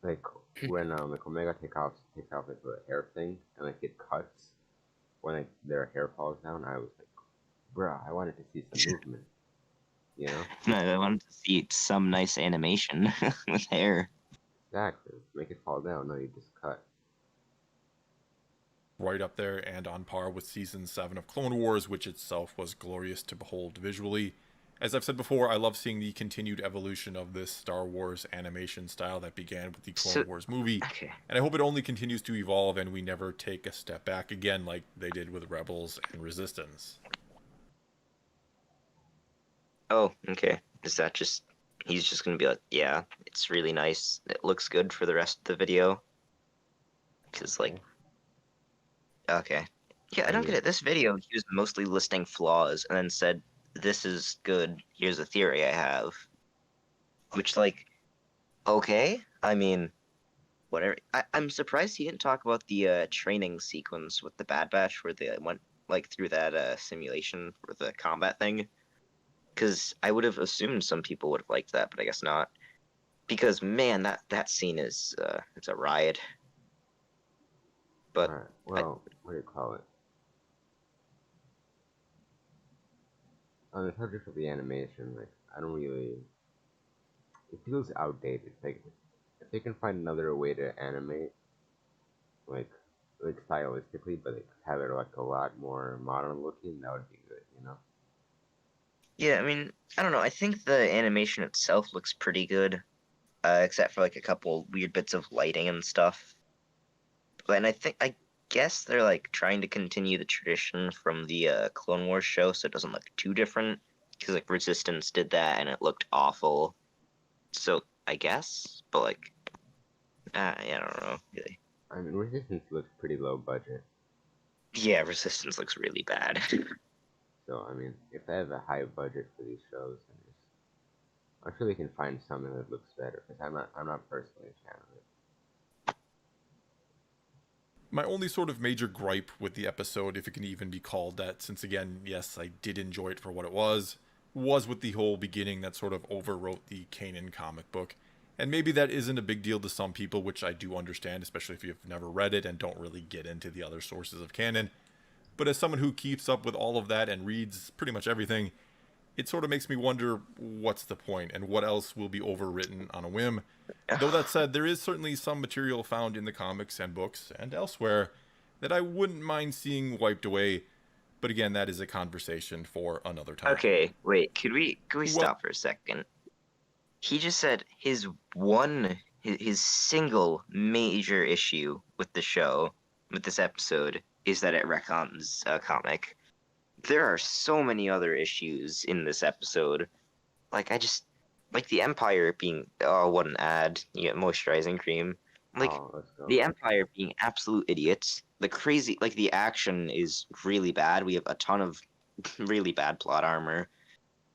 Like when like Omega takes off like the hair thing, and like it cuts when like their hair falls down. I was like, bruh, I wanted to see some movement. You know? No, I wanted to see some nice animation with hair. Exactly. Make it fall down. No, you just cut. right up there and on par with Season 7 of Clone Wars, which itself was glorious to behold visually. As I've said before, I love seeing the continued evolution of this Star Wars animation style that began with the Clone Wars movie, Okay. and I hope it only continues to evolve and we never take a step back again like they did with Rebels and Resistance. Oh, okay. Is that just... He's just gonna be like, yeah, it's really nice. It looks good for the rest of the video. Because, like... Okay. Yeah, I don't get it. This video, he was mostly listing flaws and then said, this is good, here's a theory I have. Which, like, okay? I mean, whatever. I'm surprised he didn't talk about the training sequence with the Bad Batch where they went, like, through that simulation for the combat thing. Because I would have assumed some people would have liked that, but I guess not. Because, man, that scene is, it's a riot. But... Alright, well, what do you call it? On the subject of the animation, like, I don't really... It feels outdated. Like, if they can find another way to animate, like stylistically, but like, have it, like, a lot more modern looking, that would be good, you know? Yeah, I mean, I don't know. I think the animation itself looks pretty good, except for like a couple weird bits of lighting and stuff. And I guess they're like trying to continue the tradition from the Clone Wars show, so it doesn't look too different. Because like Resistance did that, and it looked awful. So I guess, but like, yeah, I don't know really. I mean, Resistance looks pretty low budget. Yeah, Resistance looks really bad. So, I mean, if they have a high budget for these shows, then I'm sure they can find something that looks better. Because I'm not personally a fan of it. My only sort of major gripe with the episode, if it can even be called that, since again, yes, I did enjoy it for what it was with the whole beginning that sort of overwrote the Kanan comic book. And maybe that isn't a big deal to some people, which I do understand, especially if you've never read it and don't really get into the other sources of canon. But as someone who keeps up with all of that and reads pretty much everything, it sort of makes me wonder what's the point and what else will be overwritten on a whim. Though that said, there is certainly some material found in the comics and books and elsewhere that I wouldn't mind seeing wiped away. But again, that is a conversation for another time. Okay, wait. Could we Well- stop for a second? He just said his single major issue with the show, with this episode, is that it retcons a comic. There are so many other issues in this episode. Like, like the Empire being, oh, what an ad. You get moisturizing cream. Like, Let's go. the Empire being absolute idiots. The crazy, like, the action is really bad. We have a ton of really bad plot armor.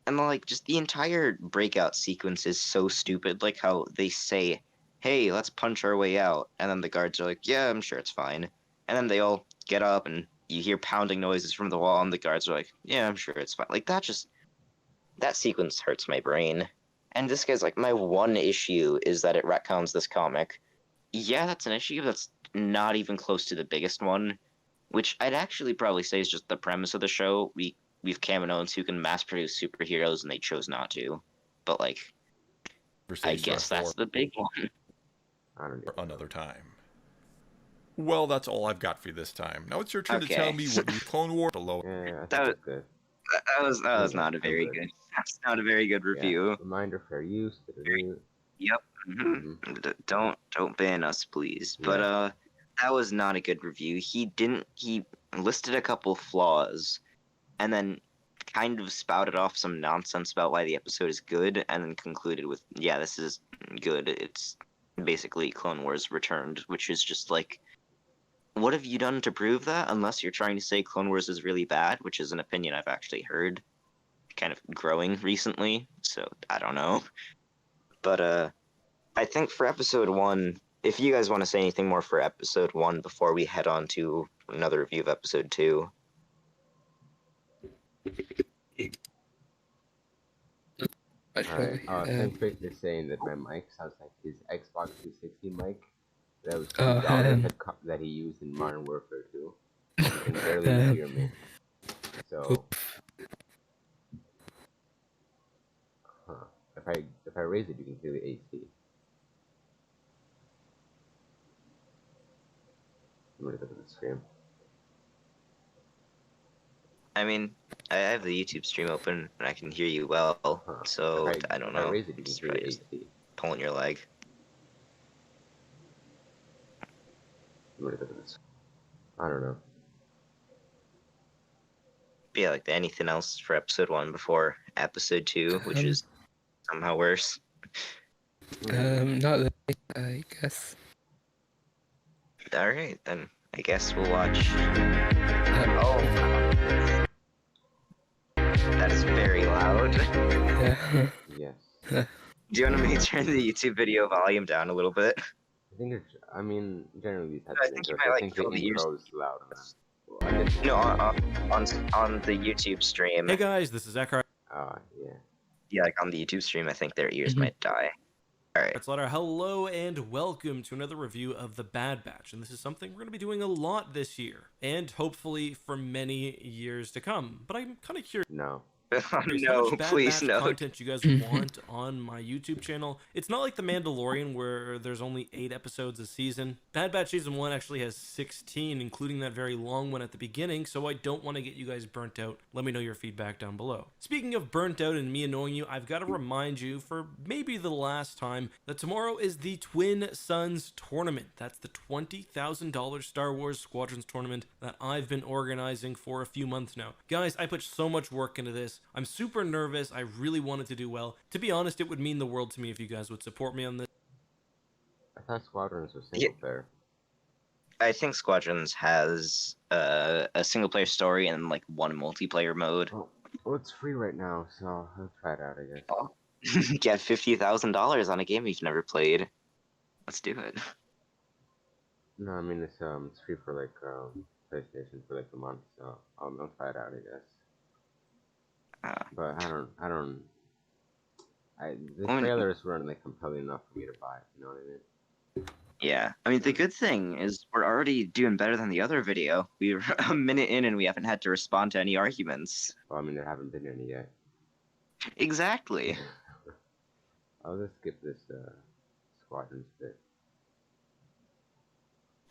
And, like, just the entire breakout sequence is so stupid. Like, how they say, hey, let's punch our way out. And then the guards are like, yeah, I'm sure it's fine. And then they all get up, and you hear pounding noises from the wall, and the guards are like, yeah, I'm sure it's fine. Like, that sequence hurts my brain. And this guy's like, my one issue is that it retcons this comic. Yeah, that's an issue. That's not even close to the biggest one, which I'd actually probably say is just the premise of the show. We've Kaminoans who can mass produce superheroes, and they chose not to. But like, I guess that's the big one. I don't For know. another time. Well, that's all I've got for you this time. Now it's your turn to tell me what you Clone War below. Yeah, I think That that's good. That was not a very good. good. That's not a very good review. Yeah. Reminder, fair use. Yep. Don't ban us, please. But Yeah. that was not a good review. He listed a couple flaws, and then kind of spouted off some nonsense about why the episode is good, and then concluded with, yeah, this is good. It's basically Clone Wars Returned, which is just like, what have you done to prove that? Unless you're trying to say Clone Wars is really bad, which is an opinion I've actually heard kind of growing recently, so I don't know. But I think for episode 1, if you guys want to say anything more for episode 1 before we head on to another review of episode 2. Alright, Centric is saying that my mic sounds like his Xbox 360 mic that was that he used in Modern Warfare 2. You can barely hear me. So, if I raise it, you can hear the AC. I'm gonna go to the screen. I mean, I have the YouTube stream open and I can hear you well, so I don't If I know. raise it, you It's can hear probably just HD. pulling your leg. What is this? I don't know. But yeah, like anything else for episode 1 before episode 2, which is somehow worse. Not really, I guess. All right, then I guess we'll watch. Uh, Oh, that's very loud. yeah. Yes. Do you want me to turn the YouTube video volume down a little bit? I think it's. I mean, generally these types I of think you intros. might I like think the fill the ears. intro is loud enough. Well, I guess. No, on the YouTube stream. Hey guys, this is Eckhart. Yeah. Yeah, like on the YouTube stream, I think their ears Mhm. might die. All right. Let's let our hello and welcome to another review of The Bad Batch. And this is something we're going to be doing a lot this year, and hopefully for many years to come. But I'm kind of curious. No. How No, much Bad please Batch no. content you guys want on my YouTube channel. It's not like The Mandalorian where there's only 8 episodes a season. Bad Batch Season 1 actually has 16, including that very long one at the beginning, so I don't want to get you guys burnt out. Let me know your feedback down below. Speaking of burnt out and me annoying you, I've got to remind you for maybe the last time that tomorrow is the Twin Suns Tournament. That's the $20,000 Star Wars Squadrons tournament that I've been organizing for a few months now. Guys, I put so much work into this. I'm super nervous. I really wanted to do well. To be honest, it would mean the world to me if you guys would support me on this. I thought Squadrons was single player. I think Squadrons has a single player story and like one multiplayer mode. Well, it's free right now, so I'll try it out, I guess. Get $50,000 on a game you've never played. Let's do it. No, I mean it's free for like PlayStation for like a month, so I'll try it out, I guess. But the trailers weren't like compelling enough for me to buy it, you know what I mean? Yeah, I mean the good thing is we're already doing better than the other video. We're a minute in and we haven't had to respond to any arguments. Well, I mean there haven't been any yet. Exactly. I'll just skip this Squadrons bit.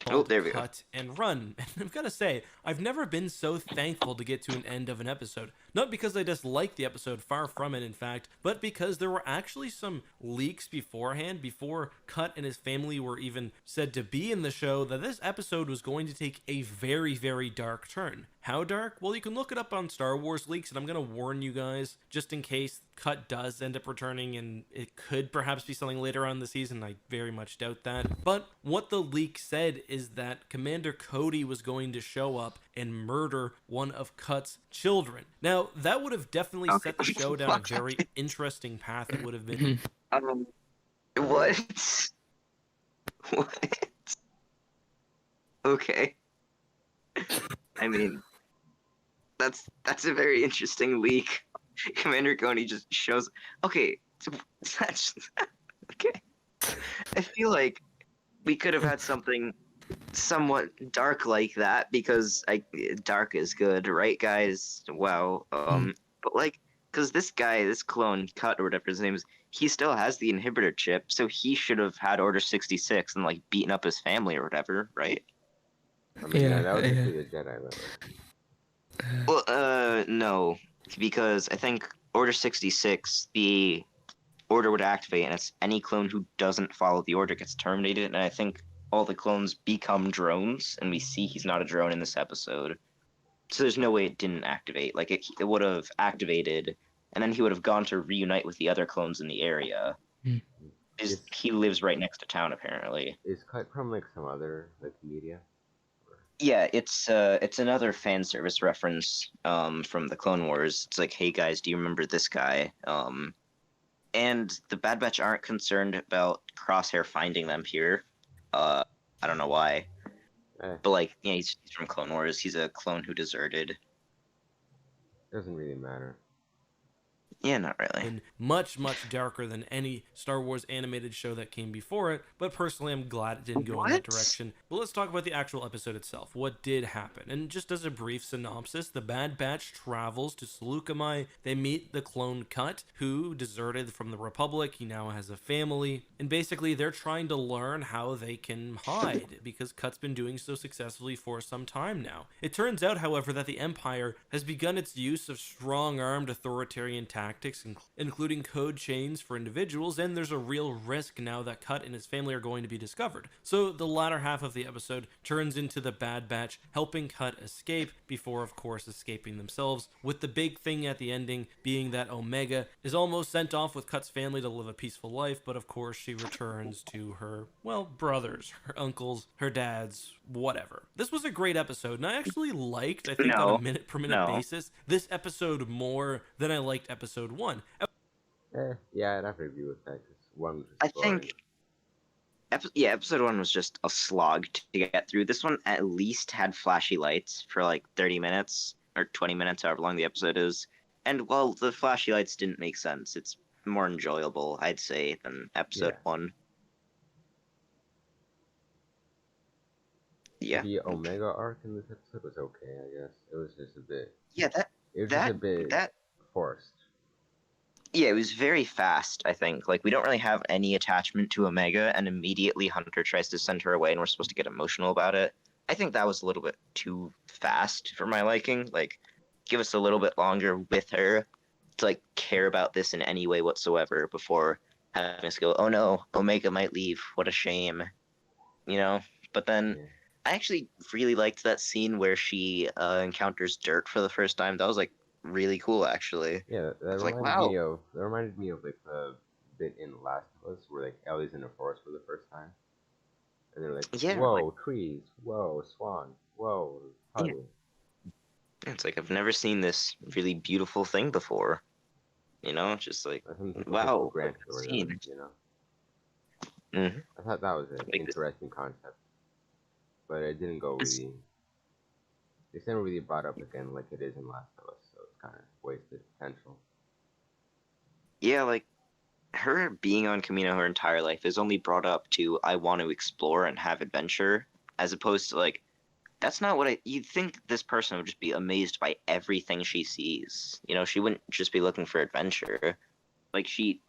Oh, there we go. Cut and run. And I've got to say, I've never been so thankful to get to an end of an episode. Not because I dislike the episode, far from it in fact, but because there were actually some leaks beforehand, before Cut and his family were even said to be in the show, that this episode was going to take a very, very dark turn. How dark? Well, you can look it up on Star Wars leaks, and I'm going to warn you guys, just in case Cut does end up returning, and it could perhaps be something later on in the season. I very much doubt that. But what the leak said is that Commander Cody was going to show up and murder one of Cut's children. Now, that would have definitely set the show down a very interesting path. It would have been... What? What? Okay. I mean, that's a very interesting leak. Commander Cody just shows. Okay, that's okay. I feel like we could have had something somewhat dark like that because dark is good, right, guys? Wow. But like, because this guy, this clone Cut or whatever his name is, he still has the inhibitor chip, so he should have had Order 66 and like beaten up his family or whatever, right? I mean, that would just be the Jedi level. Well, no, because I think Order 66, the order would activate, and it's any clone who doesn't follow the order gets terminated, and I think all the clones become drones, and we see he's not a drone in this episode. So there's no way it didn't activate. Like, it would have activated, and then he would have gone to reunite with the other clones in the area. He lives right next to town, apparently. Is Cut from, like, some other, like, media? Yeah, it's another fan service reference from the Clone Wars. It's like, hey guys, do you remember this guy? And the Bad Batch aren't concerned about Crosshair finding them here. I don't know why. But like, yeah, he's from Clone Wars. He's a clone who deserted. Doesn't really matter. Yeah, not really. And much, much darker than any Star Wars animated show that came before it, but personally I'm glad it didn't go in that What? direction. But let's talk about the actual episode itself. What did happen? And just as a brief synopsis, the Bad Batch travels to Seleucami. They meet the clone Cut, who deserted from the Republic. He now has a family. And basically they're trying to learn how they can hide, because Cut's been doing so successfully for some time now. It turns out, however, that the Empire has begun its use of strong-armed authoritarian tactics, including code chains for individuals, and there's a real risk now that Cut and his family are going to be discovered. So the latter half of the episode turns into the Bad Batch helping Cut escape before, of course, escaping themselves, with the big thing at the ending being that Omega is almost sent off with Cut's family to live a peaceful life, but of course she returns to her, well, brothers, her uncles, her dads, whatever. This was a great episode, and I actually liked, I think on a minute per minute basis, this episode more than I liked episode 1. Yeah, I'd have to agree with that. 'Cause one was I just boring. think, episode 1 was just a slog to get through. This one at least had flashy lights for like 30 minutes or 20 minutes, however long the episode is. And while the flashy lights didn't make sense, it's more enjoyable, I'd say, than episode Yeah. 1. Yeah. The Omega arc in this episode was okay, I guess. It was just a bit. Yeah, It was just a bit forced. yeah, it was very fast, I think. Like, we don't really have any attachment to Omega, and immediately Hunter tries to send her away, and we're supposed to get emotional about it. I think that was a little bit too fast for my liking. Like, give us a little bit longer with her to, like, care about this in any way whatsoever before having us go, oh no, Omega might leave. What a shame. You know? But then, Yeah. I actually really liked that scene where she encounters dirt for the first time. That was, like, really cool, actually. Yeah, that It's like, reminded me of like the bit in Last of Us where like Ellie's in the forest for the first time, and they're like, Yeah, "Whoa, trees! Whoa, swan! Whoa, Yeah. puddle!" It's like, I've never seen this really beautiful thing before. You know, just like, That's something people take wow, for granted I've or seen. whatever, you know. Mhm. I thought that was an Like this- interesting concept, but it didn't go It's- really. It's never really brought up again like it is in Last of Us, so it's kind of wasted potential. Yeah, like, her being on Camino her entire life is only brought up to, I want to explore and have adventure, as opposed to, like, that's not what you'd think this person would just be amazed by everything she sees. You know, she wouldn't just be looking for adventure. Like, she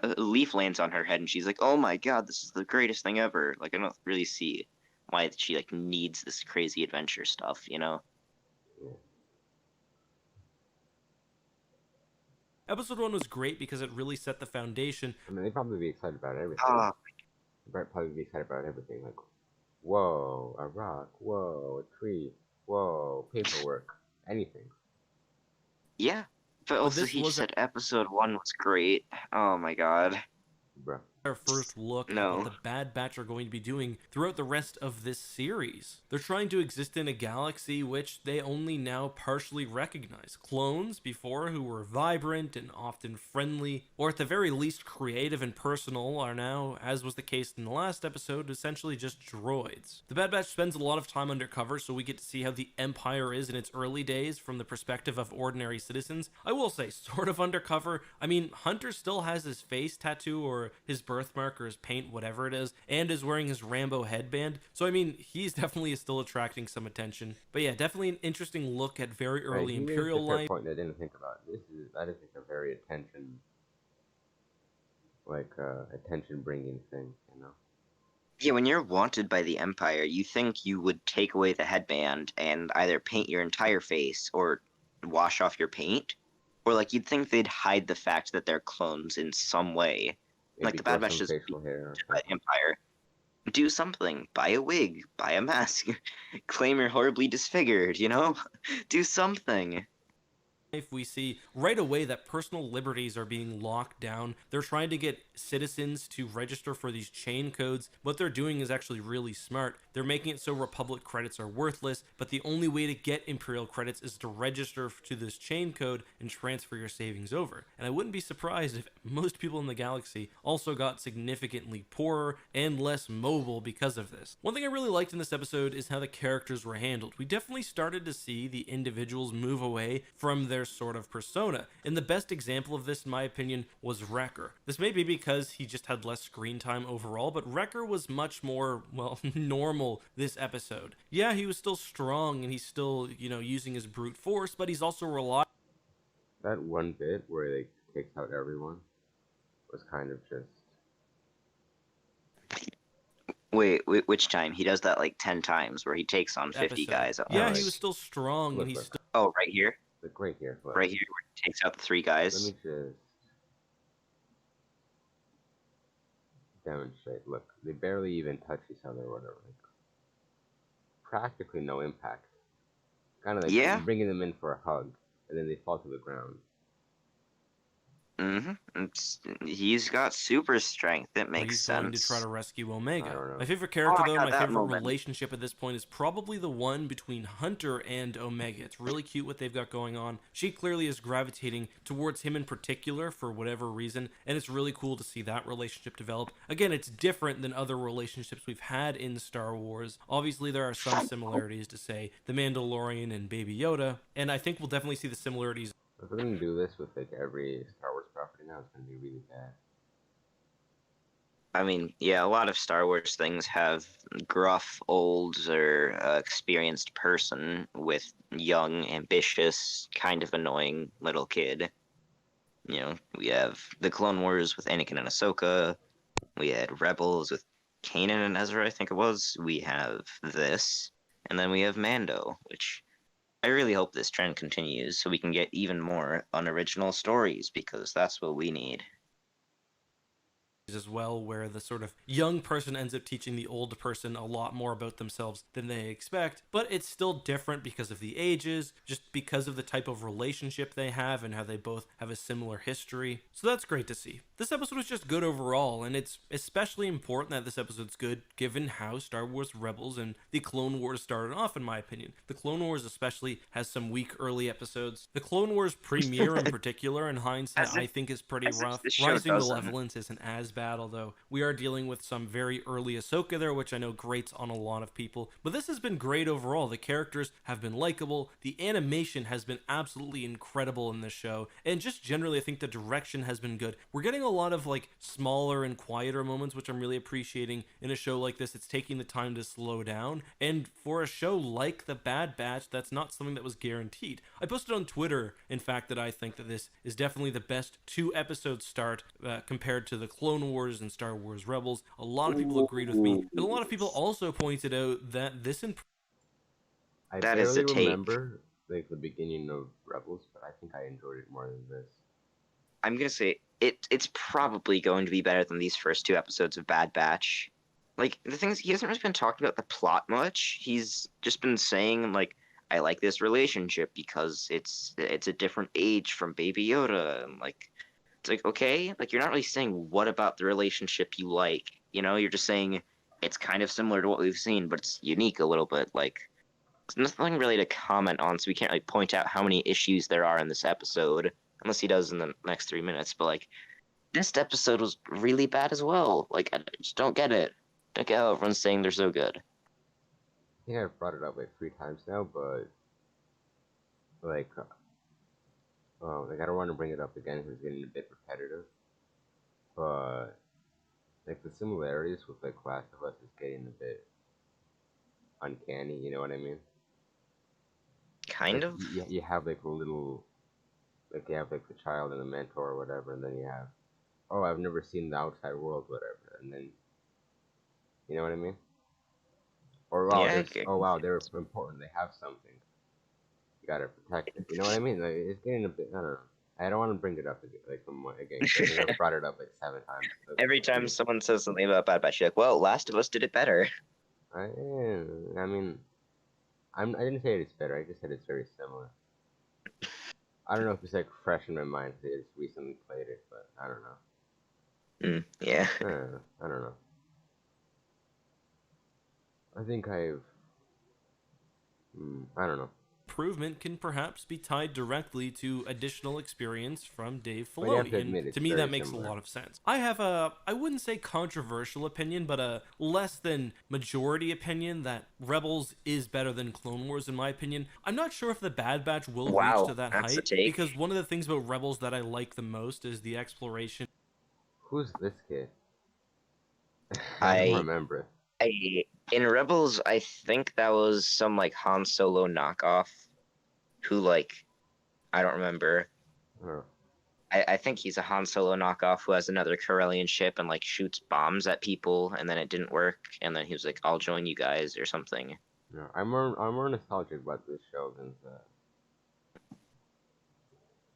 a leaf lands on her head and she's like, oh my god, this is the greatest thing ever. Like, I don't really see why she, like, needs this crazy adventure stuff, you know? Yeah. Episode 1 was great because it really set the foundation. I mean, they'd probably be excited about everything. Ah, They'd probably be excited about everything. Like, whoa, a rock. Whoa, a tree. Whoa, paperwork. Anything. yeah. But also, this he just wasn't- said episode 1 was great. Oh my god. Bruh. Our first look at No. what the Bad Batch are going to be doing throughout the rest of this series. They're trying to exist in a galaxy which they only now partially recognize. Clones before, who were vibrant and often friendly, or at the very least creative and personal, are now, as was the case in the last episode, essentially just droids. The Bad Batch spends a lot of time undercover, so we get to see how the Empire is in its early days from the perspective of ordinary citizens. I will say, sort of undercover. I mean, Hunter still has his face tattoo or his birthmark or his paint, whatever it is, and is wearing his Rambo headband. So, I mean, he's definitely still attracting some attention. But yeah, definitely an interesting look at very early Right, Imperial here's a fair life. point that I didn't think about. That is like a very attention bringing thing, you know. Yeah, when you're wanted by the Empire, you think you would take away the headband and either paint your entire face or wash off your paint, or like you'd think they'd hide the fact that they're clones in some way. Like Maybe the Bad grow Batch some just facial hair or by the something. Empire. Do something. Buy a wig. Buy a mask. Claim you're horribly disfigured, you know? Do something. If we see right away that personal liberties are being locked down, they're trying to get citizens to register for these chain codes. What they're doing is actually really smart. They're making it so Republic credits are worthless, but the only way to get Imperial credits is to register to this chain code and transfer your savings over. And I wouldn't be surprised if most people in the galaxy also got significantly poorer and less mobile because of this. One thing I really liked in this episode is how the characters were handled. We definitely started to see the individuals move away from their their sort of persona. And the best example of this, in my opinion, was Wrecker. This may be because he just had less screen time overall, but Wrecker was much more, well, normal this episode. Yeah, he was still strong and he's still, using his brute force, but he's also reliable. That one bit where they takes out everyone was kind of just. Wait, which time? He does that like 10 times where he takes on 50 guys at Yeah, once. he was still strong and he's still. Oh, right here? Look right here. Look. Right here where he takes out the 3 Let guys. me just demonstrate. Look, they barely even touch each other or whatever. Like, practically no impact. Kind of like Yeah. bringing them in for a hug, and then they fall to the ground. He's got super strength. It makes He's sense. going to try to rescue Omega. I don't know. My favorite character, though, my favorite moment. relationship at this point is probably the one between Hunter and Omega. It's really cute what they've got going on. She clearly is gravitating towards him in particular for whatever reason, and it's really cool to see that relationship develop. Again, it's different than other relationships we've had in Star Wars. Obviously, there are some similarities to, say, The Mandalorian and Baby Yoda, and I think we'll definitely see the similarities. If we're gonna do this with like every Star Wars property now, it's gonna be really bad. I mean, yeah, a lot of Star Wars things have gruff, old, or experienced person with young, ambitious, kind of annoying little kid. We have the Clone Wars with Anakin and Ahsoka. We had Rebels with Kanan and Ezra, I think it was. We have this. And then we have Mando, which I really hope this trend continues so we can get even more unoriginal stories, because that's what we need. As well, where the sort of young person ends up teaching the old person a lot more about themselves than they expect, but it's still different because of the ages, just because of the type of relationship they have and how they both have a similar history. So that's great to see. This episode was just good overall, and it's especially important that this episode's good given how Star Wars Rebels and the Clone Wars started off, in my opinion. The Clone Wars especially has some weak early episodes. The Clone Wars premiere in particular, in hindsight, I think is pretty rough. Rising Malevolence isn't as bad, although we are dealing with some very early Ahsoka there, which I know grates on a lot of people. But this has been great overall. The characters have been likable. The animation has been absolutely incredible in this show. And just generally, I think the direction has been good. We're getting a lot of like smaller and quieter moments, which I'm really appreciating in a show like this. It's taking the time to slow down. And for a show like The Bad Batch, that's not something that was guaranteed. I posted on Twitter, in fact, that I think that this is definitely the best 2-episode start compared to the Clone Wars and Star Wars Rebels. A lot of people agreed with me, and a lot of people also pointed out that this I That is barely the take. remember like the beginning of Rebels, but I think I enjoyed it more than this. I'm gonna say it's probably going to be better than these first 2 episodes of Bad Batch. Like, the thing is, he hasn't really been talking about the plot much. He's just been saying, like, I like this relationship because it's a different age from Baby Yoda. And, like, it's like, okay, like, you're not really saying what about the relationship you like. You're just saying it's kind of similar to what we've seen, but it's unique a little bit. Like, there's nothing really to comment on, so we can't really point out how many issues there are in this episode, unless he does in the next 3 minutes. But, like, this episode was really bad as well. Like, I just don't get it. Don't get how everyone's saying they're so good. I think I've brought it up like 3 times now, but like, I don't want to bring it up again because it's getting a bit repetitive. But like the similarities with like Last of Us is getting a bit uncanny. You know what I mean? Kind Like, of. you have like a little, like you have like the child and the mentor or whatever, and then you have, oh, I've never seen the outside world, whatever, and then, you know what I mean? Or wow, Yeah, wow, they're important. They have something. You gotta protect it. You know what I mean? Like, it's getting a bit. I don't know. I don't want to bring it up again. Like again, 'cause I think I've brought it up like 7 times. So every time someone says something about Bad Batch, you're like, well, Last of Us did it better. I mean, I didn't say it's better. I just said it's very similar. I don't know if it's like fresh in my mind because I just recently played it, but I don't know. Yeah. I don't know. I think I've. I don't know. improvement can perhaps be tied directly to additional experience from Dave But you have Filoni. to admit, And it's to me, very that makes similar. a lot of sense. I have I wouldn't say controversial opinion, but a less than majority opinion that Rebels is better than Clone Wars, in my opinion. I'm not sure if the Bad Batch will reach to Wow, that that's a height, take. because one of the things about Rebels that I like the most is the exploration. Who's this kid? I I- don't remember. In Rebels, I think that was some like Han Solo knockoff, who like I don't remember. Oh. I think he's a Han Solo knockoff who has another Corellian ship and like shoots bombs at people, and then it didn't work, and then he was like, "I'll join you guys" or something. No, I'm more nostalgic about this show than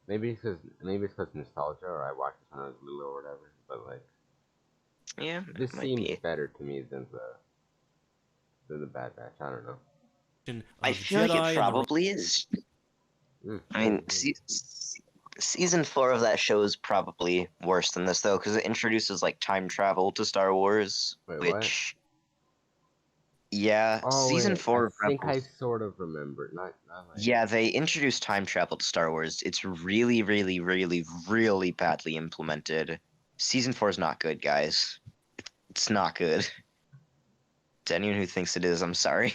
maybe it's because nostalgia, or I watched it when I was little or whatever. But like, Yeah, this it might seems be. better to me than the Bad Batch. I don't know. I of feel like Jedi it and the probably is. Mm. I mean, season 4 of that show is probably worse than this though, because it introduces like time travel to Star Wars, Wait, which. Yeah, Oh, season wait, 4 of I think I Rebels. sort of remember. Not like. Yeah, they introduced time travel to Star Wars. It's really, really, really, really badly implemented. Season 4 is not good, guys. It's not good. To anyone who thinks it is, I'm sorry.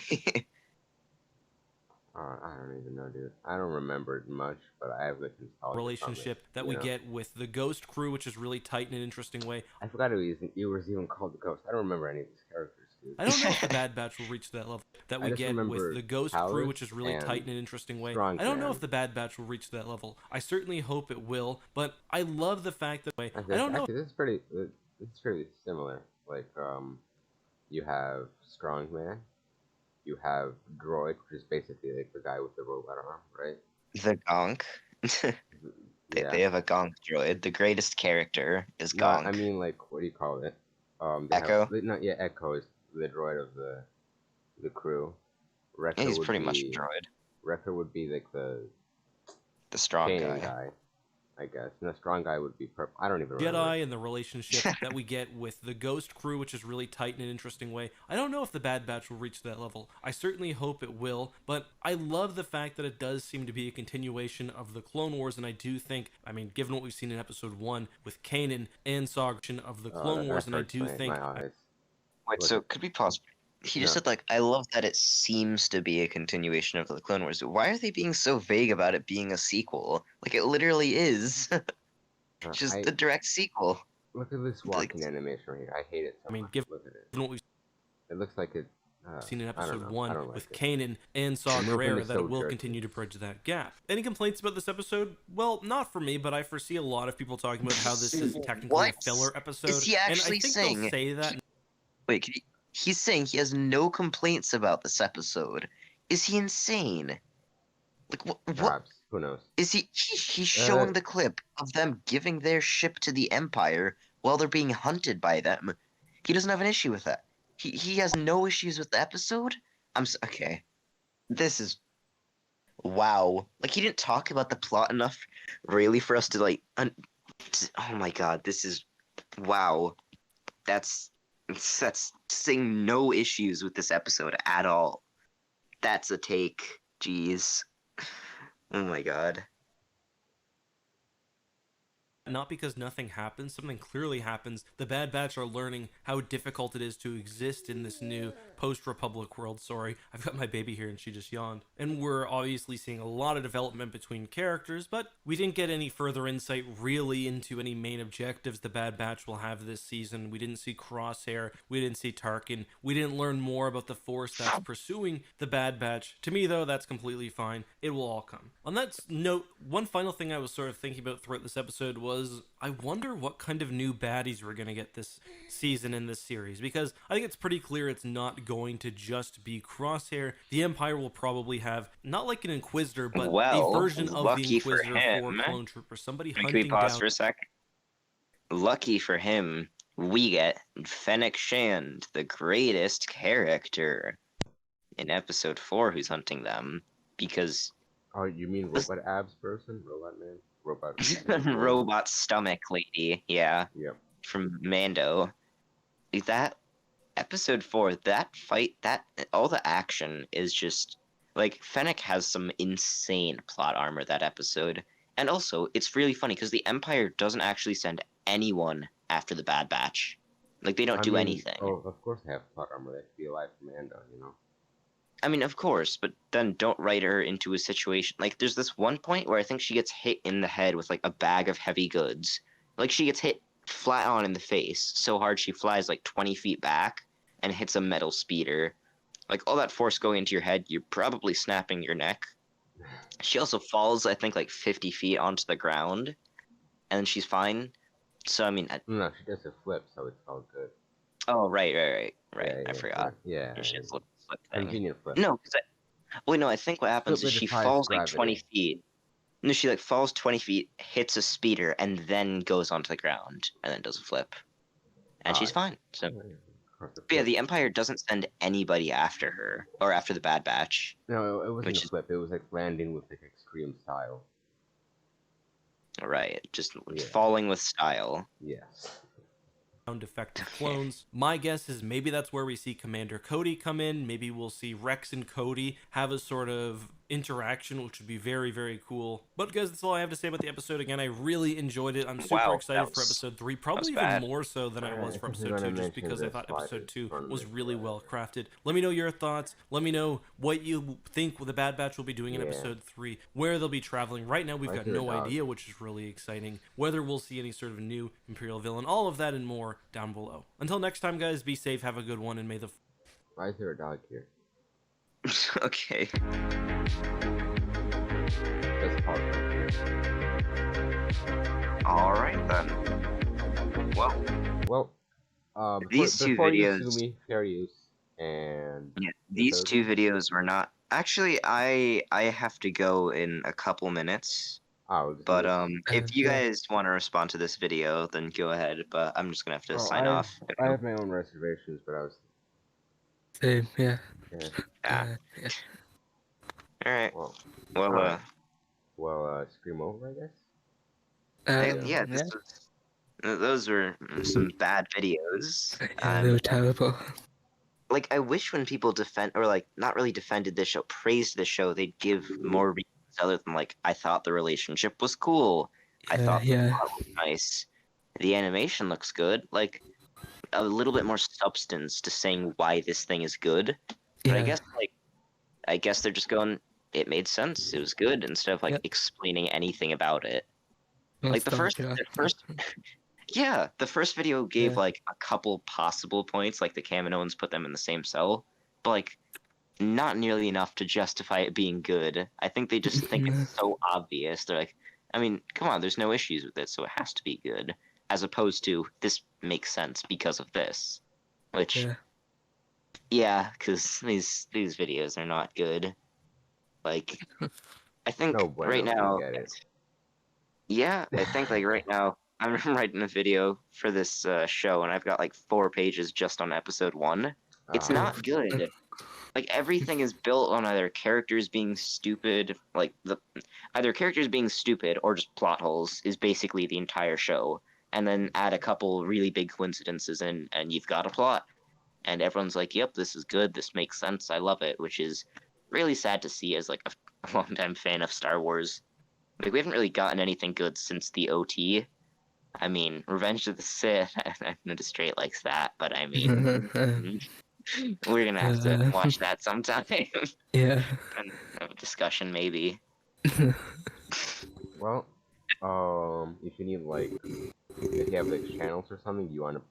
I don't even know, dude. I don't remember it much, but I have the nostalgia relationship from it, that you we know? get with the Ghost crew, which is really tight in an interesting way. I forgot it was even called the Ghost. I don't remember any of these characters, dude. I don't know if the Bad Batch will reach that level that I we just get with remember the Ghost crew, Palace which is really and tight in an interesting way. Strong I don't know Man. if the Bad Batch will reach that level. I certainly hope it will, but I love the fact that I don't know. Actually, this is pretty similar. Like, you have Strong Man, you have Droid, which is basically like the guy with the robot arm, right? The Gonk. Yeah. They have a Gonk droid. The greatest character is No, Gonk. I mean, like, what do you call it? Echo? Echo is the droid of the crew. Yeah, Wrecker he's would pretty be much a droid. Wrecker would be like the The strong training guy. guy, I guess. And the strong guy would be purple. I don't even remember. Jedi and the relationship that we get with the Ghost crew, which is really tight in an interesting way. I don't know if the Bad Batch will reach that level. I certainly hope it will, but I love the fact that it does seem to be a continuation of the Clone Wars, and I do think, I mean, given what we've seen in Episode 1 with Kanan and Saga of the Clone That Wars, and I hurts do think... my eyes. Wait, Look so at- could we pause? He just No. said, like, I love that it seems to be a continuation of the Clone Wars. Why are they being so vague about it being a sequel? Like, it literally is. Just I a direct sequel. look at this walking animation right here. I hate it so I mean, much. given Look at it. what we've It looks like it. seen in I don't Episode know. 1 I don't like with it. Kanan and Saw The movement Gerrera, is that so it will jerky. continue to bridge that gap. Any complaints about this episode? Well, not for me, but I foresee a lot of people talking about how this is technically What? a filler episode. Is he and I actually think saying- they'll say that. Wait, he's saying he has no complaints about this episode. Is he insane? Like, what Perhaps. Who knows? is he? He's showing the clip of them giving their ship to the Empire while they're being hunted by them. He doesn't have an issue with that. He has no issues with the episode. Okay. This is wow. Like, he didn't talk about the plot enough, really, for us to like. Oh my god, this is wow. That's saying no issues with this episode at all. That's a take. Jeez. Oh my god. Not because nothing happens, something clearly happens. The Bad Batch are learning how difficult it is to exist in this new post-Republic world. Sorry, I've got my baby here and she just yawned. And we're obviously seeing a lot of development between characters, but we didn't get any further insight really into any main objectives the Bad Batch will have this season. We didn't see Crosshair, we didn't see Tarkin, we didn't learn more about the Force that's pursuing the Bad Batch. To me, though, that's completely fine. It will all come. On that note, one final thing I was sort of thinking about throughout this episode was I wonder what kind of new baddies we're going to get this season in this series, because I think it's pretty clear it's not going to just be Crosshair. The Empire will probably have, not like an Inquisitor, but Well, a version of the lucky for Inquisitor for him. Clone Trooper. Somebody Can we hunting pause down... for a sec? Lucky for him, we get Fennec Shand, the greatest character in episode 4 who's hunting them, because Oh, you mean robot abs person? Robot man? Robot. robot stomach lady, yeah, Yep. from Mando. That episode 4, that fight, that all the action is just Like, Fennec has some insane plot armor that episode. And also, it's really funny because the Empire doesn't actually send anyone after the Bad Batch. Like, they don't do anything. Oh, of course they have plot armor. They have to be alive from Mando, you know? I mean, of course, but then don't write her into a situation. Like, there's this one point where I think she gets hit in the head with, like, a bag of heavy goods. Like, she gets hit flat on in the face so hard she flies, like, 20 feet back and hits a metal speeder. Like, all that force going into your head, you're probably snapping your neck. She also falls, I think, like 50 feet onto the ground, and she's fine. So, I mean... No, she does a flip, so it's all good. Oh, right. Yeah, I forgot. Yeah. She has a little flip thing. Convenient flip. No, because I think what happens Flip is that she defies falls like gravity. 20 feet. No, she like falls 20 feet, hits a speeder, and then goes onto the ground, and then does a flip. And she's fine. So, but yeah, the Empire doesn't send anybody after her, or after the Bad Batch. No, it wasn't Which a flip. It was like landing with like extreme style. Right, just Yeah. falling with style. Yes. Defective clones. My guess is maybe that's where we see Commander Cody come in. Maybe we'll see Rex and Cody have a sort of interaction, which would be very, very cool. But guys, that's all I have to say about the episode. Again, I really enjoyed it. I'm super Wow, excited that for was- episode 3, probably was even bad. more so than I was for Alright, episode I'm 2, gonna just mention because I this thought slide episode is 2 fun was with really that. well crafted. Let me know your thoughts. Let me know what you think the Bad Batch will be doing in Yeah. episode 3, where they'll be traveling. Right now, we've I got see no the dog. idea, which is really exciting. Whether we'll see any sort of new Imperial villain, all of that and more down below. Until next time, guys, be safe, have a good one, and may the Why is there a dog here? Okay. That's part right here. Alright then. Well, Well, These two before you videos- sue me, fair use. And yeah, these episode? two videos were not... Actually, I have to go in a couple minutes. we'll just do But this. if you Yeah. guys want to respond to this video, then go ahead. But I'm just gonna have to Oh, sign off. I have my own reservations, but I was Same, yeah. yeah. Yeah. Yeah. All right. Well, Well, alright. Scream over, I guess. yeah. Those were some bad videos. Yeah, they were terrible. Like, I wish when people defend or like not really defended this show, praised the show, they'd give more reasons other than like, I thought the relationship was cool. I thought the Yeah. plot was nice. The animation looks good. Like a little bit more substance to saying why this thing is good. But Yeah. I guess they're just going, it made sense, it was good, instead of like Yep. explaining anything about it. Well, Like the first yeah, the first video gave Yeah. like a couple possible points, like the Kaminoans put them in the same cell, but like not nearly enough to justify it being good. I think they just think it's so obvious. They're like, I mean, come on, there's no issues with it, so it has to be good. As opposed to this makes sense because of this, which Yeah. because these videos are not good. Like, I think No bueno, right now, we get it. yeah, I think like right now, I'm writing a video for this show, and I've got like 4 pages just on episode 1. It's not good. Like everything is built on either characters being stupid, like either characters being stupid or just plot holes is basically the entire show. And then add a couple really big coincidences in, and you've got a plot. And everyone's like, "Yep, this is good. This makes sense. I love it," which is really sad to see as like a longtime fan of Star Wars. Like we haven't really gotten anything good since the OT. I mean, Revenge of the Sith. I know Distrait likes that, but I mean, we're gonna have to watch that sometime Yeah. and have a discussion, maybe. Well, if you need like, if you have like channels or something, you want me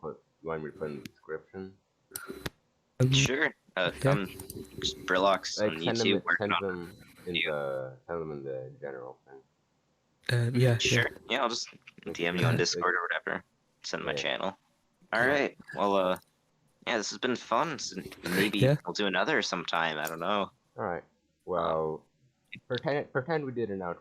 to put in the description? Sure. Come, Brilocks Like on send YouTube. them working on in the general thing. Yeah. Sure. Yeah, I'll just DM you on Discord or whatever. Send my Yeah. channel. All right. Well, yeah, this has been fun. So maybe Yeah. we'll do another sometime. I don't know. All right. Well, pretend we did an outro.